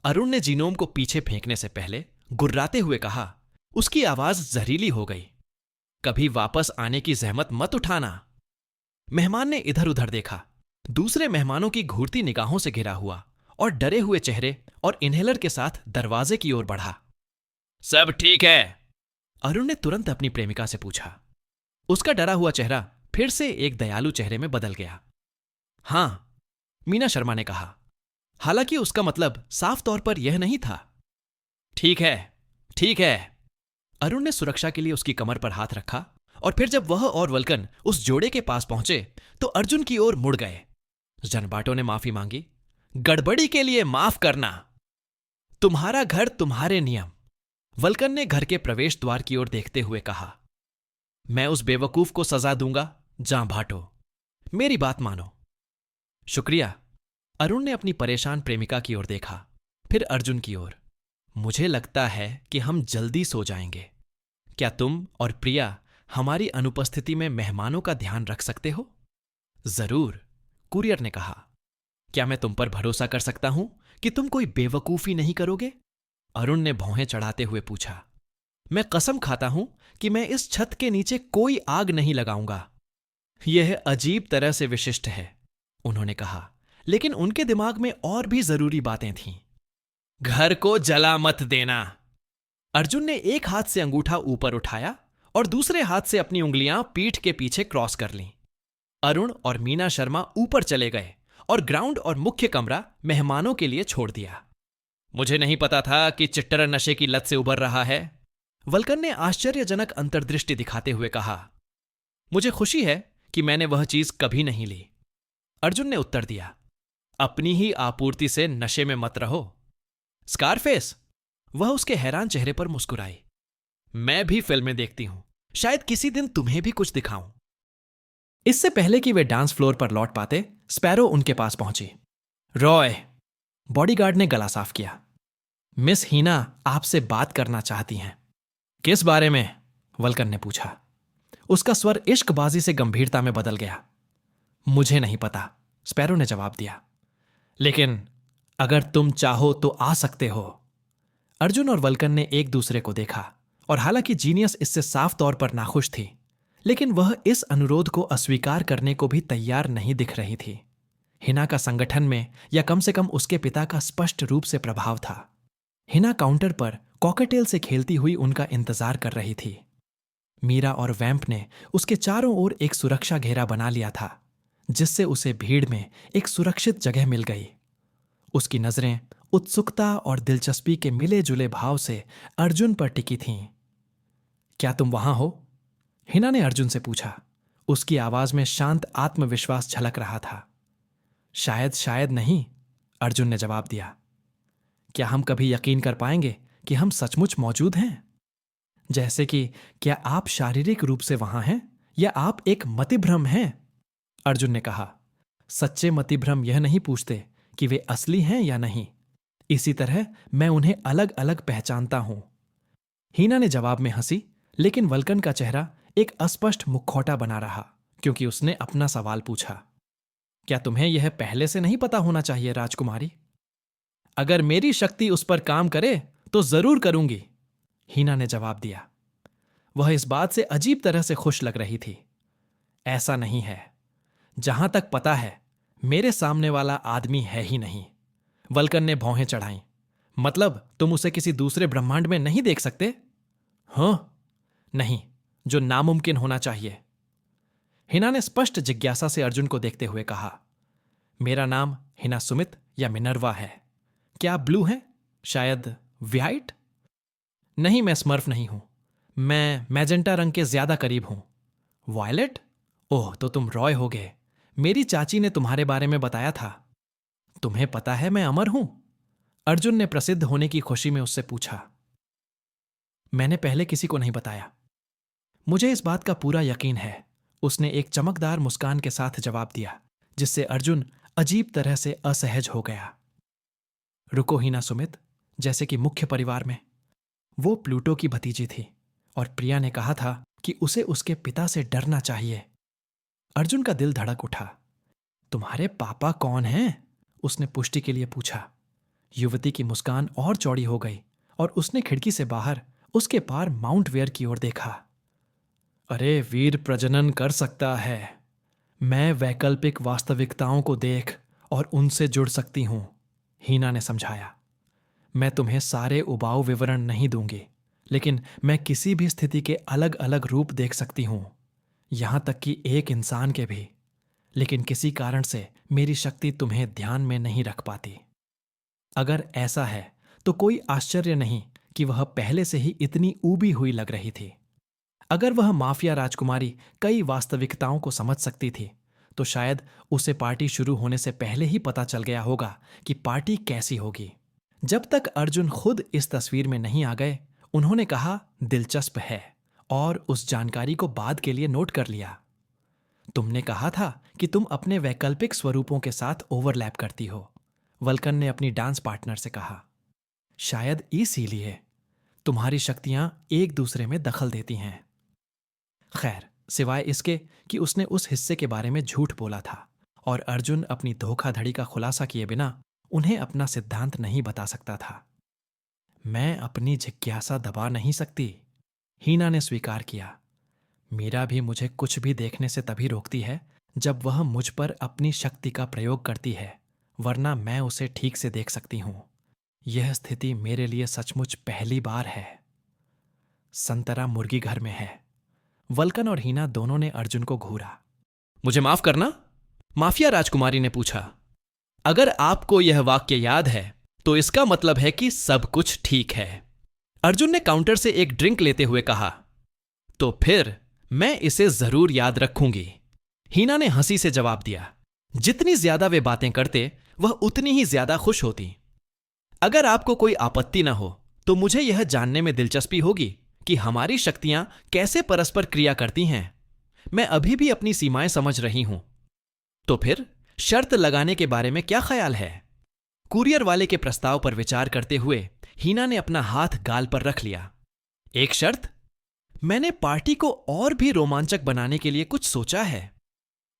अरुण ने जीनोम को पीछे फेंकने से पहले गुर्राते हुए कहा। उसकी आवाज जहरीली हो गई। कभी वापस आने की जहमत मत उठाना। मेहमान ने इधर उधर देखा, दूसरे मेहमानों की घूरती निगाहों से घिरा हुआ और डरे हुए चेहरे और इनहेलर के साथ दरवाजे की ओर बढ़ा। सब ठीक है? अरुण ने तुरंत अपनी प्रेमिका से पूछा। उसका डरा हुआ चेहरा फिर से एक दयालु चेहरे में बदल गया। हां, मीना शर्मा ने कहा, हालांकि उसका मतलब साफ तौर पर यह नहीं था। ठीक है, ठीक है। अरुण ने सुरक्षा के लिए उसकी कमर पर हाथ रखा और फिर जब वह और वल्कन उस जोड़े के पास पहुंचे तो अर्जुन की ओर मुड़ गए। जनबाटो ने माफी मांगी। गड़बड़ी के लिए माफ करना। तुम्हारा घर, तुम्हारे नियम। वल्कन ने घर के प्रवेश द्वार की ओर देखते हुए कहा। मैं उस बेवकूफ को सजा दूंगा, जांभाटो। मेरी बात मानो। शुक्रिया। अरुण ने अपनी परेशान प्रेमिका की ओर देखा, फिर अर्जुन की ओर। मुझे लगता है कि हम जल्दी सो जाएंगे। क्या तुम और प्रिया हमारी अनुपस्थिति में मेहमानों का ध्यान रख सकते हो? जरूर, कुरियर ने कहा। क्या मैं तुम पर भरोसा कर सकता हूं कि तुम कोई बेवकूफी नहीं करोगे? अरुण ने भौहें चढ़ाते हुए पूछा। मैं कसम खाता हूं कि मैं इस छत के नीचे कोई आग नहीं लगाऊंगा। यह अजीब तरह से विशिष्ट है, उन्होंने कहा, लेकिन उनके दिमाग में और भी जरूरी बातें थीं। घर को जला मत देना। अर्जुन ने एक हाथ से अंगूठा ऊपर उठाया और दूसरे हाथ से अपनी उंगलियां पीठ के पीछे क्रॉस कर लीं। अरुण और मीना शर्मा ऊपर चले गए और ग्राउंड और मुख्य कमरा मेहमानों के लिए छोड़ दिया। मुझे नहीं पता था कि चिट्टर नशे की लत से उबर रहा है, वल्कन ने आश्चर्यजनक अंतर्दृष्टि दिखाते हुए कहा। मुझे खुशी है कि मैंने वह चीज कभी नहीं ली, अर्जुन ने उत्तर दिया। अपनी ही आपूर्ति से नशे में मत रहो। स्कारफेस, वह उसके हैरान चेहरे पर मुस्कुराई। मैं भी फिल्में देखती हूं, शायद किसी दिन तुम्हें भी कुछ दिखाऊं। इससे पहले कि वे डांस फ्लोर पर लौट पाते, स्पैरो उनके पास पहुंची। रॉय, बॉडीगार्ड ने गला साफ किया। मिस हीना आपसे बात करना चाहती हैं। किस बारे में? वल्कन ने पूछा। उसका स्वर इश्कबाजी से गंभीरता में बदल गया। मुझे नहीं पता, स्पैरो ने जवाब दिया। लेकिन अगर तुम चाहो तो आ सकते हो। अर्जुन और वल्कन ने एक दूसरे को देखा और हालांकि जीनियस इससे साफ तौर पर नाखुश थी, लेकिन वह इस अनुरोध को अस्वीकार करने को भी तैयार नहीं दिख रही थी। हिना का संगठन में या कम से कम उसके पिता का स्पष्ट रूप से प्रभाव था। हिना काउंटर पर कॉकटेल से खेलती हुई उनका इंतजार कर रही थी। मीरा और वैम्प ने उसके चारों ओर एक सुरक्षा घेरा बना लिया था, जिससे उसे भीड़ में एक सुरक्षित जगह मिल गई। उसकी नजरें उत्सुकता और दिलचस्पी के मिले जुले भाव से अर्जुन पर टिकी थीं। क्या तुम वहां हो? हिना ने अर्जुन से पूछा। उसकी आवाज में शांत आत्मविश्वास झलक रहा था। शायद नहीं, अर्जुन ने जवाब दिया। क्या हम कभी यकीन कर पाएंगे कि हम सचमुच मौजूद हैं? जैसे कि क्या आप शारीरिक रूप से वहां हैं या आप एक मतिभ्रम हैं? अर्जुन ने कहा। सच्चे मतिभ्रम यह नहीं पूछते कि वे असली हैं या नहीं। इसी तरह मैं उन्हें अलग अलग पहचानता हूं। हीना ने जवाब में हंसी, लेकिन वल्कन का चेहरा एक अस्पष्ट मुखौटा बना रहा, क्योंकि उसने अपना सवाल पूछा। क्या तुम्हें यह पहले से नहीं पता होना चाहिए, राजकुमारी? अगर मेरी शक्ति उस पर काम करे तो जरूर करूंगी, हीना ने जवाब दिया। वह इस बात से अजीब तरह से खुश लग रही थी। ऐसा नहीं है। जहां तक पता है, मेरे सामने वाला आदमी है ही नहीं, वल्कन ने भौहें चढ़ाईं। मतलब तुम उसे किसी दूसरे ब्रह्मांड में नहीं देख सकते? हाँ, नहीं, जो नामुमकिन होना चाहिए। हिना ने स्पष्ट जिज्ञासा से अर्जुन को देखते हुए कहा। मेरा नाम हिना सुमित या मिनर्वा है। क्या आप ब्लू हैं? शायद व्हाइट? नहीं, मैं स्मर्फ नहीं हूं। मैं मैजेंटा रंग के ज्यादा करीब हूं। वायलेट? ओह, तो तुम रॉय होगे। मेरी चाची ने तुम्हारे बारे में बताया था। तुम्हें पता है मैं अमर हूं? अर्जुन ने प्रसिद्ध होने की खुशी में उससे पूछा। मैंने पहले किसी को नहीं बताया। मुझे इस बात का पूरा यकीन है, उसने एक चमकदार मुस्कान के साथ जवाब दिया, जिससे अर्जुन अजीब तरह से असहज हो गया। रुको हीना सुमित, जैसे कि मुख्य परिवार में वो प्लूटो की भतीजी थी और प्रिया ने कहा था कि उसे उसके पिता से डरना चाहिए। अर्जुन का दिल धड़क उठा। तुम्हारे पापा कौन हैं? उसने पुष्टि के लिए पूछा। युवती की मुस्कान और चौड़ी हो गई और उसने खिड़की से बाहर उसके पार माउंट वेयर की ओर देखा। अरे, वीर प्रजनन कर सकता है। मैं वैकल्पिक वास्तविकताओं को देख और उनसे जुड़ सकती हूं, हीना ने समझाया। मैं तुम्हें सारे उबाऊ विवरण नहीं दूंगी, लेकिन मैं किसी भी स्थिति के अलग अलग रूप देख सकती हूं, यहां तक कि एक इंसान के भी। लेकिन किसी कारण से मेरी शक्ति तुम्हें ध्यान में नहीं रख पाती। अगर ऐसा है तो कोई आश्चर्य नहीं कि वह पहले से ही इतनी ऊबी हुई लग रही थी। अगर वह माफिया राजकुमारी कई वास्तविकताओं को समझ सकती थी, तो शायद उसे पार्टी शुरू होने से पहले ही पता चल गया होगा कि पार्टी कैसी होगी। जब तक अर्जुन खुद इस तस्वीर में नहीं आ गए, उन्होंने कहा दिलचस्प है, और उस जानकारी को बाद के लिए नोट कर लिया। तुमने कहा था कि तुम अपने वैकल्पिक स्वरूपों के साथ ओवरलैप करती हो, वल्कन ने अपनी डांस पार्टनर से कहा। शायद इसीलिए तुम्हारी शक्तियां एक दूसरे में दखल देती हैं। खैर, सिवाय इसके कि उसने उस हिस्से के बारे में झूठ बोला था और अर्जुन अपनी धोखाधड़ी का खुलासा किए बिना उन्हें अपना सिद्धांत नहीं बता सकता था। मैं अपनी जिज्ञासा दबा नहीं सकती, हीना ने स्वीकार किया। मीरा भी मुझे कुछ भी देखने से तभी रोकती है जब वह मुझ पर अपनी शक्ति का प्रयोग करती है, वरना मैं उसे ठीक से देख सकती हूं। यह स्थिति मेरे लिए सचमुच पहली बार है। संतरा मुर्गी घर में है। वल्कन और हीना दोनों ने अर्जुन को घूरा। मुझे माफ करना, माफिया राजकुमारी ने पूछा। अगर आपको यह वाक्य याद है तो इसका मतलब है कि सब कुछ ठीक है। अर्जुन ने काउंटर से एक ड्रिंक लेते हुए कहा। तो फिर मैं इसे जरूर याद रखूंगी, हीना ने हंसी से जवाब दिया। जितनी ज्यादा वे बातें करते वह उतनी ही ज्यादा खुश होती। अगर आपको कोई आपत्ति न हो तो मुझे यह जानने में दिलचस्पी होगी कि हमारी शक्तियां कैसे परस्पर क्रिया करती हैं। मैं अभी भी अपनी सीमाएं समझ रही हूं। तो फिर शर्त लगाने के बारे में क्या ख्याल है? कुरियर वाले के प्रस्ताव पर विचार करते हुए हीना ने अपना हाथ गाल पर रख लिया। एक शर्त? मैंने पार्टी को और भी रोमांचक बनाने के लिए कुछ सोचा है।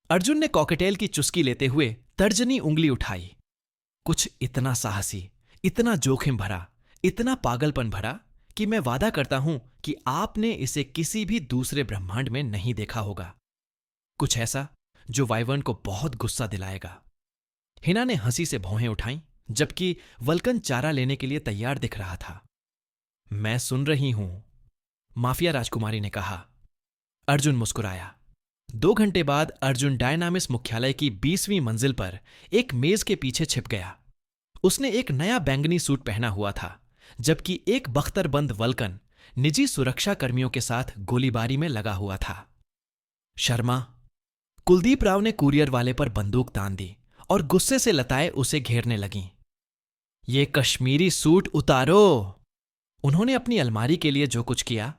अर्जुन ने कॉकटेल की चुस्की लेते हुए तर्जनी उंगली उठाई। कुछ इतना साहसी, इतना जोखिम भरा, इतना पागलपन भरा कि मैं वादा करता हूं कि आपने इसे किसी भी दूसरे ब्रह्मांड में नहीं देखा होगा। कुछ ऐसा जो वाइवर्न को बहुत गुस्सा दिलाएगा। हिना ने हंसी से भौहें उठाईं, जबकि वल्कन चारा लेने के लिए तैयार दिख रहा था। मैं सुन रही हूं, माफिया राजकुमारी ने कहा। अर्जुन मुस्कुराया। 2 घंटे बाद अर्जुन डायनामिस मुख्यालय की 20वीं मंजिल पर एक मेज के पीछे छिप गया। उसने एक नया बैंगनी सूट पहना हुआ था, जबकि एक बख्तरबंद वल्कन निजी सुरक्षा कर्मियों के साथ गोलीबारी में लगा हुआ था। शर्मा, कुलदीप राव ने कुरियर वाले पर बंदूक तान दी और गुस्से से लताए उसे घेरने लगीं। ये कश्मीरी सूट उतारो। उन्होंने अपनी अलमारी के लिए जो कुछ किया।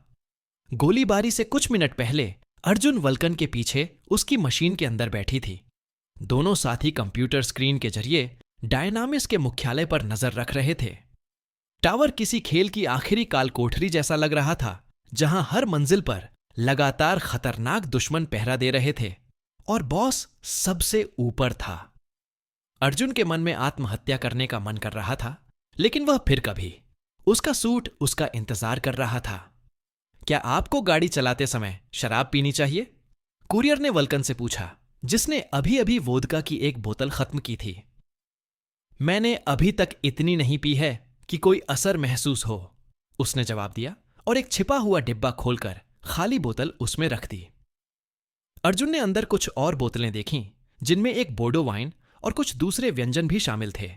गोलीबारी से कुछ मिनट पहले अर्जुन वल्कन के पीछे उसकी मशीन के अंदर बैठी थी। दोनों साथी कंप्यूटर स्क्रीन के जरिए डायनामिस के मुख्यालय पर नजर रख रहे थे। टावर किसी खेल की आखिरी काल कोठरी जैसा लग रहा था, जहां हर मंजिल पर लगातार खतरनाक दुश्मन पहरा दे रहे थे और बॉस सबसे ऊपर था। अर्जुन के मन में आत्महत्या करने का मन कर रहा था, लेकिन वह फिर कभी। उसका सूट उसका इंतजार कर रहा था। क्या आपको गाड़ी चलाते समय शराब पीनी चाहिए? कुरियर ने वल्कन से पूछा, जिसने अभी अभी वोदका की एक बोतल खत्म की थी। मैंने अभी तक इतनी नहीं पी है कि कोई असर महसूस हो, उसने जवाब दिया और एक छिपा हुआ डिब्बा खोलकर खाली बोतल उसमें रख दी। अर्जुन ने अंदर कुछ और बोतलें देखीं, जिनमें एक बोर्डो वाइन और कुछ दूसरे व्यंजन भी शामिल थे।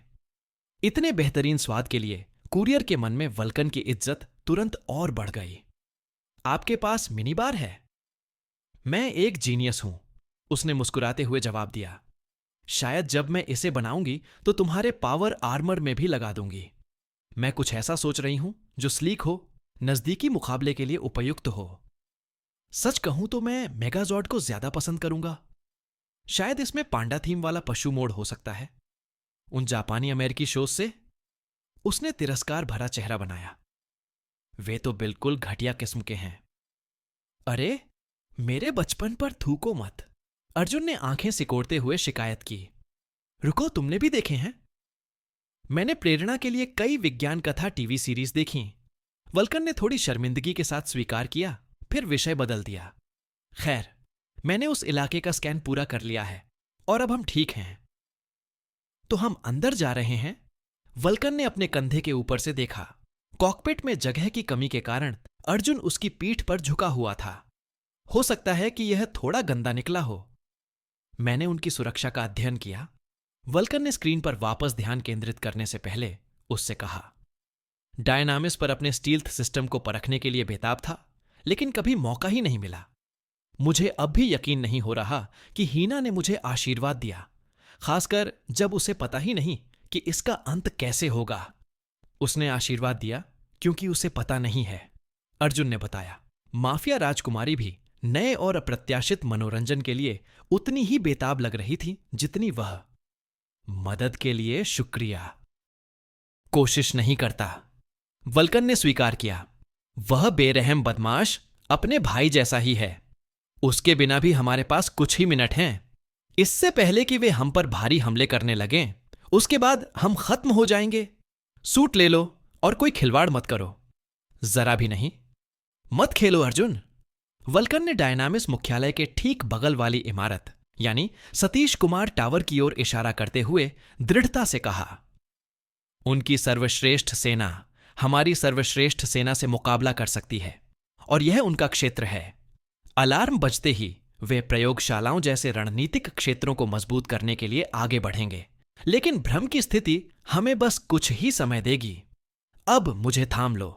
इतने बेहतरीन स्वाद के लिए कुरियर के मन में वल्कन की इज्जत तुरंत और बढ़ गई। आपके पास मिनी बार है? मैं एक जीनियस हूं, उसने मुस्कुराते हुए जवाब दिया। शायद जब मैं इसे बनाऊंगी तो तुम्हारे पावर आर्मर में भी लगा दूंगी। मैं कुछ ऐसा सोच रही हूं जो स्लीक हो, नजदीकी मुकाबले के लिए उपयुक्त हो। सच कहूं तो मैं मेगाजॉर्ड को ज्यादा पसंद करूंगा। शायद इसमें पांडा थीम वाला पशु मोड हो सकता है, उन जापानी अमेरिकी शोज से। उसने तिरस्कार भरा चेहरा बनाया। वे तो बिल्कुल घटिया किस्म के हैं। अरे, मेरे बचपन पर थूको मत, अर्जुन ने आंखें सिकोड़ते हुए शिकायत की। रुको, तुमने भी देखे हैं? मैंने प्रेरणा के लिए कई विज्ञान कथा टीवी सीरीज देखी। वल्कन ने थोड़ी शर्मिंदगी के साथ स्वीकार किया, फिर विषय बदल दिया। खैर, मैंने उस इलाके का स्कैन पूरा कर लिया है और अब हम ठीक हैं। तो हम अंदर जा रहे हैं? वल्कन ने अपने कंधे के ऊपर से देखा। कॉकपिट में जगह की कमी के कारण अर्जुन उसकी पीठ पर झुका हुआ था। हो सकता है कि यह थोड़ा गंदा निकला हो। मैंने उनकी सुरक्षा का अध्ययन किया। वल्कन ने स्क्रीन पर वापस ध्यान केंद्रित करने से पहले उससे कहा। डायनामिस पर अपने स्टील्थ सिस्टम को परखने के लिए बेताब था, लेकिन कभी मौका ही नहीं मिला। मुझे अब भी यकीन नहीं हो रहा कि हीना ने मुझे आशीर्वाद दिया, खासकर जब उसे पता ही नहीं कि इसका अंत कैसे होगा। उसने आशीर्वाद दिया क्योंकि उसे पता नहीं है, अर्जुन ने बताया। माफिया राजकुमारी भी नए और अप्रत्याशित मनोरंजन के लिए उतनी ही बेताब लग रही थी जितनी वह। मदद के लिए शुक्रिया। कोशिश नहीं करता, वल्कन ने स्वीकार किया। वह बेरहम बदमाश अपने भाई जैसा ही है। उसके बिना भी हमारे पास कुछ ही मिनट हैं। इससे पहले कि वे हम पर भारी हमले करने लगें, उसके बाद हम खत्म हो जाएंगे। सूट ले लो और कोई खिलवाड़ मत करो। जरा भी नहीं। मत खेलो अर्जुन। वल्कन ने डायनामिस मुख्यालय के ठीक बगल वाली इमारत यानी सतीश कुमार टावर की ओर इशारा करते हुए दृढ़ता से कहा। उनकी सर्वश्रेष्ठ सेना हमारी सर्वश्रेष्ठ सेना से मुकाबला कर सकती है और यह उनका क्षेत्र है। अलार्म बजते ही वे प्रयोगशालाओं जैसे रणनीतिक क्षेत्रों को मजबूत करने के लिए आगे बढ़ेंगे, लेकिन भ्रम की स्थिति हमें बस कुछ ही समय देगी। अब मुझे थाम लो।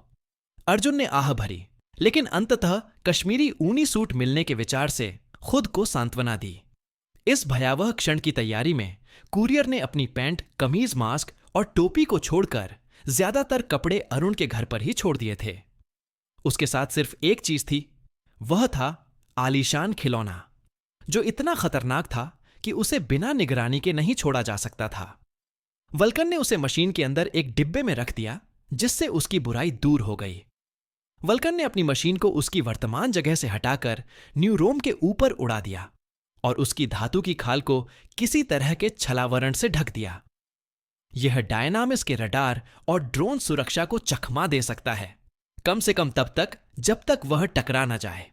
अर्जुन ने आह भरी, लेकिन अंततः कश्मीरी ऊनी सूट मिलने के विचार से खुद को सांत्वना दी। इस भयावह क्षण की तैयारी में कुरियर ने अपनी पैंट, कमीज, मास्क और टोपी को छोड़कर ज्यादातर कपड़े अरुण के घर पर ही छोड़ दिए थे। उसके साथ सिर्फ एक चीज थी, वह था आलीशान खिलौना, जो इतना खतरनाक था कि उसे बिना निगरानी के नहीं छोड़ा जा सकता था। वल्कन ने उसे मशीन के अंदर एक डिब्बे में रख दिया, जिससे उसकी बुराई दूर हो गई। वल्कन ने अपनी मशीन को उसकी वर्तमान जगह से हटाकर न्यूरोम के ऊपर उड़ा दिया और उसकी धातु की खाल को किसी तरह के छलावरण से ढक दिया। यह डायनामिस के रडार और ड्रोन सुरक्षा को चकमा दे सकता है, कम से कम तब तक जब तक वह टकरा न जाए।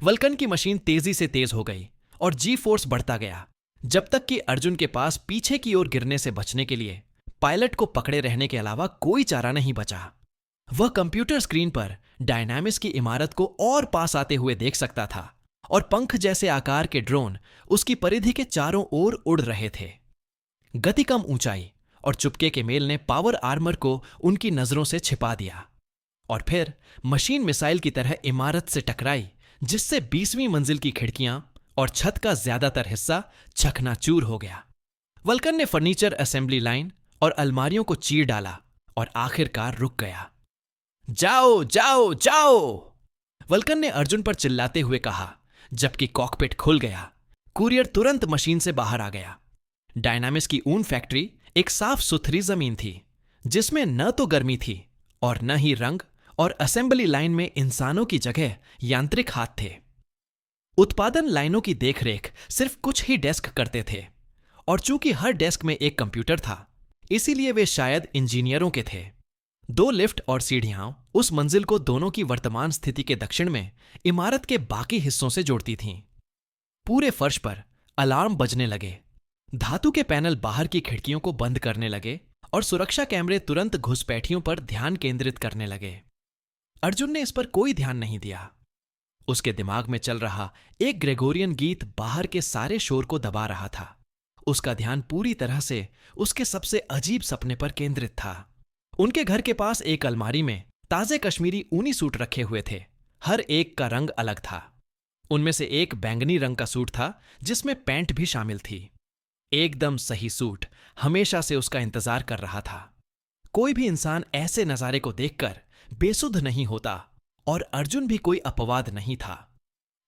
वल्कन की मशीन तेजी से तेज हो गई और जी फोर्स बढ़ता गया, जब तक कि अर्जुन के पास पीछे की ओर गिरने से बचने के लिए पायलट को पकड़े रहने के अलावा कोई चारा नहीं बचा। वह कंप्यूटर स्क्रीन पर डायनामिस की इमारत को और पास आते हुए देख सकता था और पंख जैसे आकार के ड्रोन उसकी परिधि के चारों ओर उड़ रहे थे। गति कम, ऊंचाई और चुपके के मेल ने पावर आर्मर को उनकी नजरों से छिपा दिया और फिर मशीन मिसाइल की तरह इमारत से टकराई, जिससे 20वीं मंजिल की खिड़कियां और छत का ज्यादातर हिस्सा चकनाचूर हो गया। वल्कन ने फर्नीचर असेंबली लाइन और अलमारियों को चीर डाला और आखिरकार रुक गया। जाओ जाओ जाओ, वल्कन ने अर्जुन पर चिल्लाते हुए कहा, जबकि कॉकपिट खुल गया। कुरियर तुरंत मशीन से बाहर आ गया। डायनामिस की ऊन फैक्ट्री एक साफ सुथरी जमीन थी, जिसमें न तो गर्मी थी और न ही रंग, और असेंबली लाइन में इंसानों की जगह यांत्रिक हाथ थे। उत्पादन लाइनों की देखरेख सिर्फ कुछ ही डेस्क करते थे, और चूंकि हर डेस्क में एक कंप्यूटर था, इसीलिए वे शायद इंजीनियरों के थे। 2 लिफ्ट और सीढ़ियां उस मंजिल को दोनों की वर्तमान स्थिति के दक्षिण में इमारत के बाकी हिस्सों से जोड़ती थीं। पूरे फर्श पर अलार्म बजने लगे, धातु के पैनल बाहर की खिड़कियों को बंद करने लगे और सुरक्षा कैमरे तुरंत घुसपैठियों पर ध्यान केंद्रित करने लगे। अर्जुन ने इस पर कोई ध्यान नहीं दिया। उसके दिमाग में चल रहा एक ग्रेगोरियन गीत बाहर के सारे शोर को दबा रहा था। उसका ध्यान पूरी तरह से उसके सबसे अजीब सपने पर केंद्रित था। उनके घर के पास एक अलमारी में ताजे कश्मीरी ऊनी सूट रखे हुए थे। हर एक का रंग अलग था। उनमें से एक बैंगनी रंग का सूट था, जिसमें पैंट भी शामिल थी। एकदम सही सूट हमेशा से उसका इंतजार कर रहा था। कोई भी इंसान ऐसे नजारे को देखकर बेसुध नहीं होता, और अर्जुन भी कोई अपवाद नहीं था।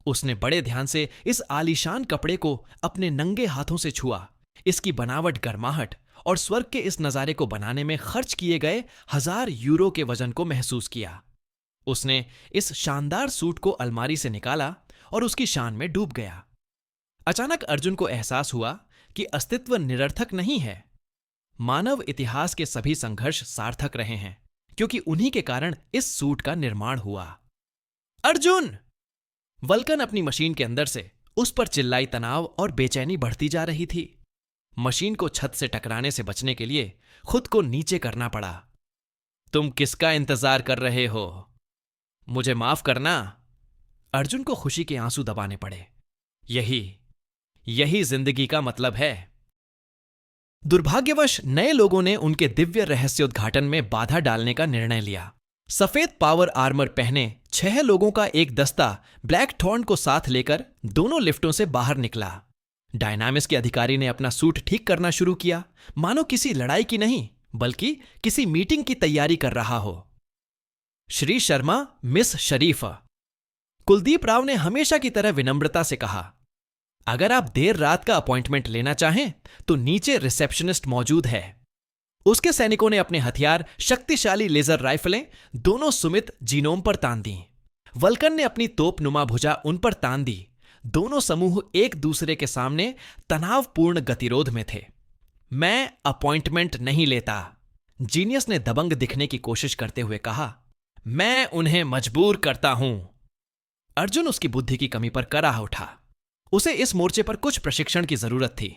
उसने बड़े ध्यान से इस आलीशान कपड़े को अपने नंगे हाथों से छुआ। इसकी बनावट, गर्माहट और स्वर्ग के इस नजारे को बनाने में खर्च किए गए 1000 यूरो के वजन को महसूस किया। उसने इस शानदार सूट को अलमारी से निकाला और उसकी शान में डूब गया। अचानक अर्जुन को एहसास हुआ कि अस्तित्व निरर्थक नहीं है। मानव इतिहास के सभी संघर्ष सार्थक रहे हैं, क्योंकि उन्हीं के कारण इस सूट का निर्माण हुआ। अर्जुन! वल्कन अपनी मशीन के अंदर से उस पर चिल्लाई। तनाव और बेचैनी बढ़ती जा रही थी। मशीन को छत से टकराने से बचने के लिए खुद को नीचे करना पड़ा। तुम किसका इंतजार कर रहे हो? मुझे माफ करना। अर्जुन को खुशी के आंसू दबाने पड़े। यही जिंदगी का मतलब है। दुर्भाग्यवश नए लोगों ने उनके दिव्य रहस्योद्घाटन में बाधा डालने का निर्णय लिया। सफेद पावर आर्मर पहने 6 लोगों का एक दस्ता ब्लैक थॉर्न को साथ लेकर दोनों लिफ्टों से बाहर निकला। डायनामिस के अधिकारी ने अपना सूट ठीक करना शुरू किया, मानो किसी लड़ाई की नहीं, बल्कि किसी मीटिंग की तैयारी कर रहा हो। श्री शर्मा, मिस शरीफ, कुलदीप राव ने हमेशा की तरह विनम्रता से कहा, अगर आप देर रात का अपॉइंटमेंट लेना चाहें तो नीचे रिसेप्शनिस्ट मौजूद है। उसके सैनिकों ने अपने हथियार, शक्तिशाली लेजर राइफलें दोनों सुमित जीनोम पर तान दी। वल्कन ने अपनी तोपनुमा भुजा उन पर तान दी। दोनों समूह एक दूसरे के सामने तनावपूर्ण गतिरोध में थे। मैं अपॉइंटमेंट नहीं लेता, जीनियस ने दबंग दिखने की कोशिश करते हुए कहा, मैं उन्हें मजबूर करता हूं। अर्जुन उसकी बुद्धि की कमी पर कराह उठा। उसे इस मोर्चे पर कुछ प्रशिक्षण की जरूरत थी।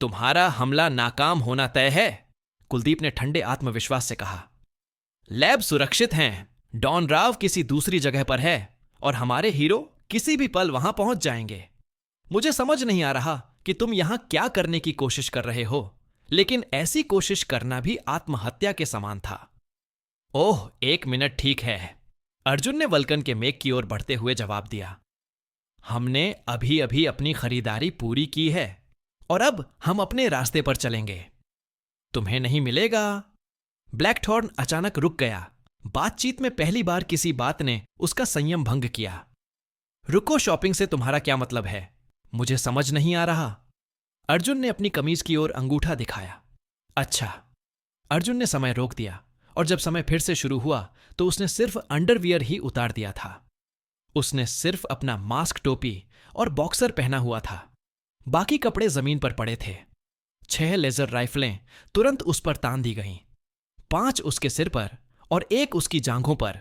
तुम्हारा हमला नाकाम होना तय है, कुलदीप ने ठंडे आत्मविश्वास से कहा। लैब सुरक्षित हैं, डॉन राव किसी दूसरी जगह पर है और हमारे हीरो किसी भी पल वहां पहुंच जाएंगे। मुझे समझ नहीं आ रहा कि तुम यहां क्या करने की कोशिश कर रहे हो, लेकिन ऐसी कोशिश करना भी आत्महत्या के समान था। ओह, 1 मिनट ठीक है, अर्जुन ने वल्कन के मेक की ओर बढ़ते हुए जवाब दिया। हमने अभी अभी अपनी खरीदारी पूरी की है और अब हम अपने रास्ते पर चलेंगे। तुम्हें नहीं मिलेगा। ब्लैकथॉर्न अचानक रुक गया। बातचीत में पहली बार किसी बात ने उसका संयम भंग किया। रुको, शॉपिंग से तुम्हारा क्या मतलब है? मुझे समझ नहीं आ रहा। अर्जुन ने अपनी कमीज की ओर अंगूठा दिखाया। अच्छा। अर्जुन ने समय रोक दिया और जब समय फिर से शुरू हुआ तो उसने सिर्फ अंडरवियर ही उतार दिया था। उसने सिर्फ अपना मास्क, टोपी और बॉक्सर पहना हुआ था। बाकी कपड़े जमीन पर पड़े थे। 6 लेजर राइफलें तुरंत उस पर तान दी गईं। 5 उसके सिर पर और 1 उसकी जांघों पर,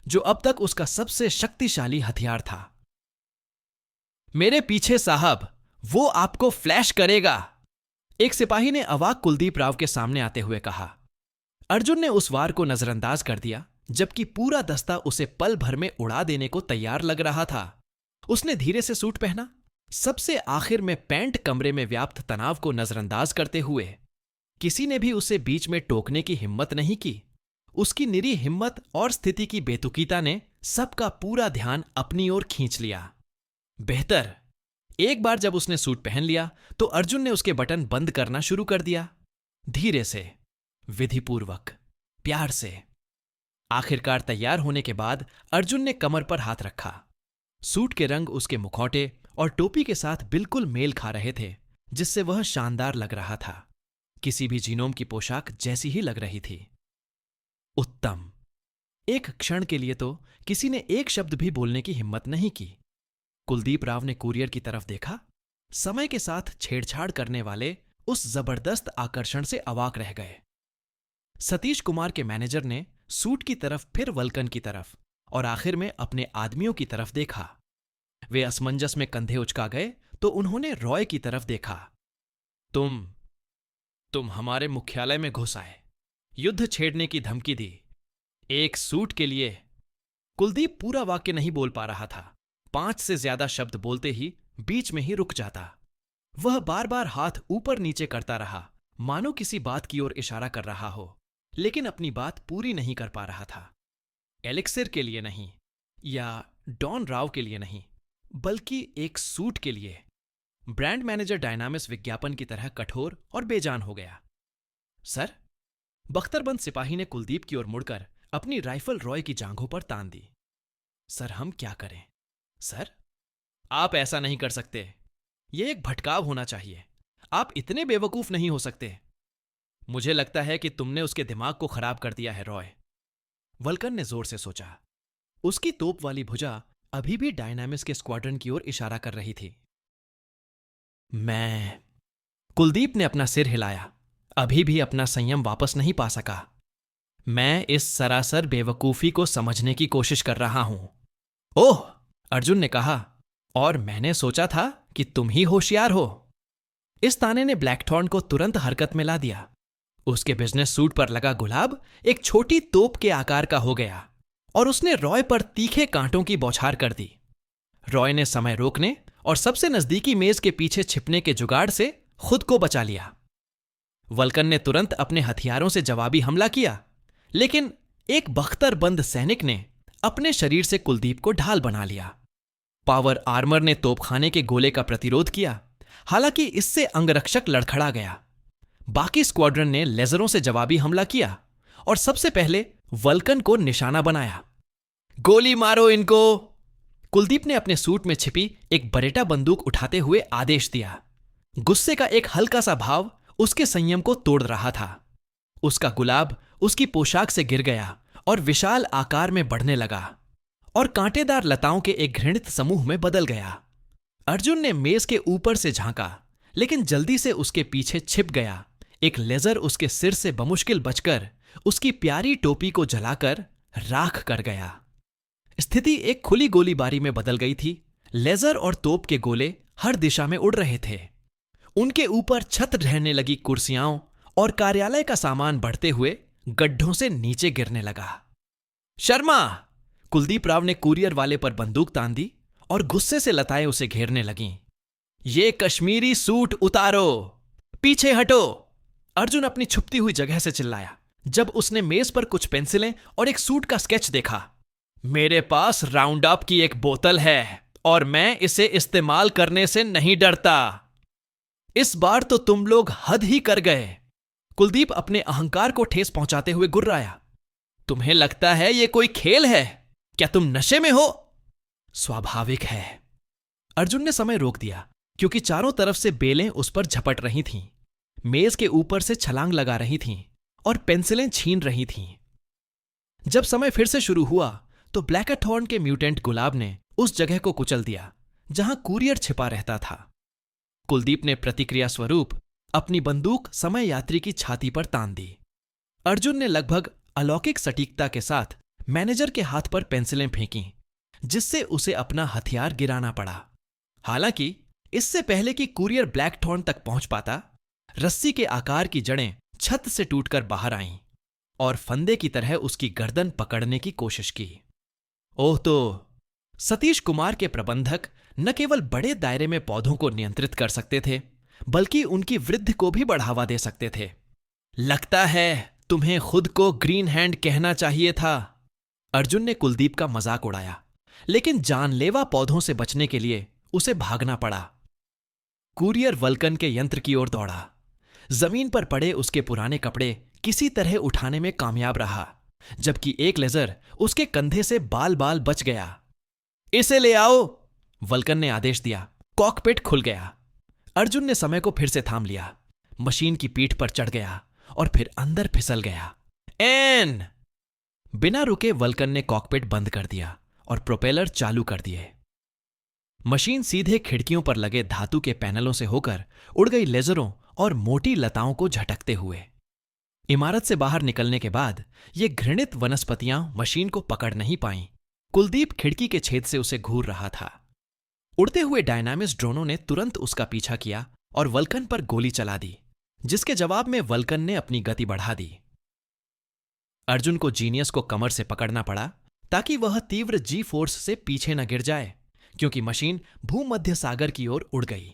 जो अब तक उसका सबसे शक्तिशाली हथियार था। मेरे पीछे साहब, वो आपको फ्लैश करेगा, एक सिपाही ने अवाक कुलदीप राव के सामने आते हुए कहा। अर्जुन ने उस वार को नजरअंदाज कर दिया, जबकि पूरा दस्ता उसे पल भर में उड़ा देने को तैयार लग रहा था। उसने धीरे से सूट पहना, सबसे आखिर में पैंट कमरे में व्याप्त तनाव को नजरअंदाज करते हुए। किसी ने भी उसे बीच में टोकने की हिम्मत नहीं की। उसकी निरी हिम्मत और स्थिति की बेतुकीता ने सबका पूरा ध्यान अपनी ओर खींच लिया। बेहतर। एक बार जब उसने सूट पहन लिया तो अर्जुन ने उसके बटन बंद करना शुरू कर दिया, धीरे से, विधिपूर्वक, प्यार से। आखिरकार तैयार होने के बाद अर्जुन ने कमर पर हाथ रखा। सूट के रंग उसके मुखौटे और टोपी के साथ बिल्कुल मेल खा रहे थे, जिससे वह शानदार लग रहा था। किसी भी जीनोम की पोशाक जैसी ही लग रही थी। उत्तम। एक क्षण के लिए तो किसी ने एक शब्द भी बोलने की हिम्मत नहीं की। कुलदीप राव ने कुरियर की तरफ देखा। समय के साथ छेड़छाड़ करने वाले उस जबरदस्त आकर्षण से अवाक रह गए। सतीश कुमार के मैनेजर ने सूट की तरफ, फिर वल्कन की तरफ और आखिर में अपने आदमियों की तरफ देखा। वे असमंजस में कंधे उचका गए तो उन्होंने रॉय की तरफ देखा। तुम हमारे मुख्यालय में घुस आए, युद्ध छेड़ने की धमकी दी, एक सूट के लिए। कुलदीप पूरा वाक्य नहीं बोल पा रहा था। 5 से ज्यादा शब्द बोलते ही बीच में ही रुक जाता। वह बार बार हाथ ऊपर नीचे करता रहा, मानो किसी बात की ओर इशारा कर रहा हो, लेकिन अपनी बात पूरी नहीं कर पा रहा था। एलिक्सिर के लिए नहीं, या डॉन राव के लिए नहीं, बल्कि एक सूट के लिए। ब्रांड मैनेजर डायनामिस विज्ञापन की तरह कठोर और बेजान हो गया। सर, बख्तरबंद सिपाही ने कुलदीप की ओर मुड़कर अपनी राइफल रॉय की जांघों पर तान दी। सर, हम क्या करें? सर, आप ऐसा नहीं कर सकते। यह एक भटकाव होना चाहिए। आप इतने बेवकूफ नहीं हो सकते। मुझे लगता है कि तुमने उसके दिमाग को खराब कर दिया है, रॉय। वल्कन ने जोर से सोचा। उसकी तोप वाली भुजा अभी भी डायनामिस के स्क्वाड्रन की ओर इशारा कर रही थी। कुलदीप ने अपना सिर हिलाया, अभी भी अपना संयम वापस नहीं पा सका। मैं इस सरासर बेवकूफी को समझने की कोशिश कर रहा हूं। ओह, अर्जुन ने कहा, और मैंने सोचा था कि तुम ही होशियार हो। इस ताने ने ब्लैकथॉर्न को तुरंत हरकत में ला दिया। उसके बिजनेस सूट पर लगा गुलाब एक छोटी तोप के आकार का हो गया और उसने रॉय पर तीखे कांटों की बौछार कर दी। रॉय ने समय रोकने और सबसे नजदीकी मेज के पीछे छिपने के जुगाड़ से खुद को बचा लिया। वल्कन ने तुरंत अपने हथियारों से जवाबी हमला किया, लेकिन एक बख्तरबंद सैनिक ने अपने शरीर से कुलदीप को ढाल बना लिया। पावर आर्मर ने तोपखाने के गोले का प्रतिरोध किया, हालांकि इससे अंगरक्षक लड़खड़ा गया। बाकी स्क्वाड्रन ने लेजरों से जवाबी हमला किया और सबसे पहले वल्कन को निशाना बनाया। गोली मारो इनको! कुलदीप ने अपने सूट में छिपी एक बरेटा बंदूक उठाते हुए आदेश दिया। गुस्से का एक हल्का सा भाव उसके संयम को तोड़ रहा था। उसका गुलाब उसकी पोशाक से गिर गया और विशाल आकार में बढ़ने लगा और कांटेदार लताओं के एक घृणित समूह में बदल गया। अर्जुन ने मेज के ऊपर से झांका, लेकिन जल्दी से उसके पीछे छिप गया, एक लेजर उसके सिर से बमुश्किल बचकर उसकी प्यारी टोपी को जलाकर राख कर गया। स्थिति एक खुली गोलीबारी में बदल गई थी। लेजर और तोप के गोले हर दिशा में उड़ रहे थे। उनके ऊपर छत रहने लगी कुर्सियां और कार्यालय का सामान बढ़ते हुए गड्ढों से नीचे गिरने लगा। शर्मा! कुलदीप राव ने कुरियर वाले पर बंदूक तान दी और गुस्से से लताएं उसे घेरने लगीं। ये कश्मीरी सूट उतारो, पीछे हटो! अर्जुन अपनी छुपती हुई जगह से चिल्लाया जब उसने मेज पर कुछ पेंसिलें और एक सूट का स्केच देखा। मेरे पास राउंड अप की एक बोतल है और मैं इसे इस्तेमाल करने से नहीं डरता। इस बार तो तुम लोग हद ही कर गए। कुलदीप अपने अहंकार को ठेस पहुंचाते हुए गुर्राया। तुम्हें लगता है यह कोई खेल है? क्या तुम नशे में हो? स्वाभाविक है। अर्जुन ने समय रोक दिया क्योंकि चारों तरफ से बेलें उस पर झपट रही थीं, मेज के ऊपर से छलांग लगा रही थीं और पेंसिलें छीन रही थीं। जब समय फिर से शुरू हुआ तो ब्लैकथॉर्न के म्यूटेंट गुलाब ने उस जगह को कुचल दिया जहां कुरियर छिपा रहता था। कुलदीप ने प्रतिक्रिया स्वरूप अपनी बंदूक समय यात्री की छाती पर तान दी। अर्जुन ने लगभग अलौकिक सटीकता के साथ मैनेजर के हाथ पर पेंसिलें फेंकीं, जिससे उसे अपना हथियार गिराना पड़ा। हालांकि इससे पहले कि कुरियर ब्लैकथॉर्न तक पहुंच पाता, रस्सी के आकार की जड़ें छत से टूटकर बाहर आईं और फंदे की तरह उसकी गर्दन पकड़ने की कोशिश की। ओह, तो सतीश कुमार के प्रबंधक न केवल बड़े दायरे में पौधों को नियंत्रित कर सकते थे, बल्कि उनकी वृद्धि को भी बढ़ावा दे सकते थे। लगता है तुम्हें खुद को ग्रीन हैंड कहना चाहिए था। अर्जुन ने कुलदीप का मजाक उड़ाया, लेकिन जानलेवा पौधों से बचने के लिए उसे भागना पड़ा। कुरियर वल्कन के यंत्र की ओर दौड़ा। जमीन पर पड़े उसके पुराने कपड़े किसी तरह उठाने में कामयाब रहा, जबकि एक लेजर उसके कंधे से बाल बाल बच गया। इसे ले आओ, वल्कन ने आदेश दिया। कॉकपिट खुल गया। अर्जुन ने समय को फिर से थाम लिया, मशीन की पीठ पर चढ़ गया और फिर अंदर फिसल गया। एन! बिना रुके वल्कन ने कॉकपिट बंद कर दिया और प्रोपेलर चालू कर दिए। मशीन सीधे खिड़कियों पर लगे धातु के पैनलों से होकर उड़ गई लेजरों और मोटी लताओं को झटकते हुए। इमारत से बाहर निकलने के बाद ये घृणित वनस्पतियां मशीन को पकड़ नहीं पाईं। कुलदीप खिड़की के छेद से उसे घूर रहा था। उड़ते हुए डायनामिक्स ड्रोनों ने तुरंत उसका पीछा किया और वल्कन पर गोली चला दी, जिसके जवाब में वल्कन ने अपनी गति बढ़ा दी। अर्जुन को जीनियस को कमर से पकड़ना पड़ा ताकि वह तीव्र जी फोर्स से पीछे न गिर जाए, क्योंकि मशीन भूमध्य सागर की ओर उड़ गई।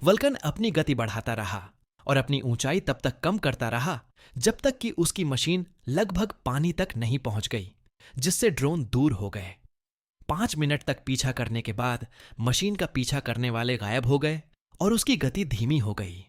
वल्कन अपनी गति बढ़ाता रहा और अपनी ऊंचाई तब तक कम करता रहा जब तक कि उसकी मशीन लगभग पानी तक नहीं पहुंच गई, जिससे ड्रोन दूर हो गए। 5 मिनट तक पीछा करने के बाद मशीन का पीछा करने वाले गायब हो गए और उसकी गति धीमी हो गई।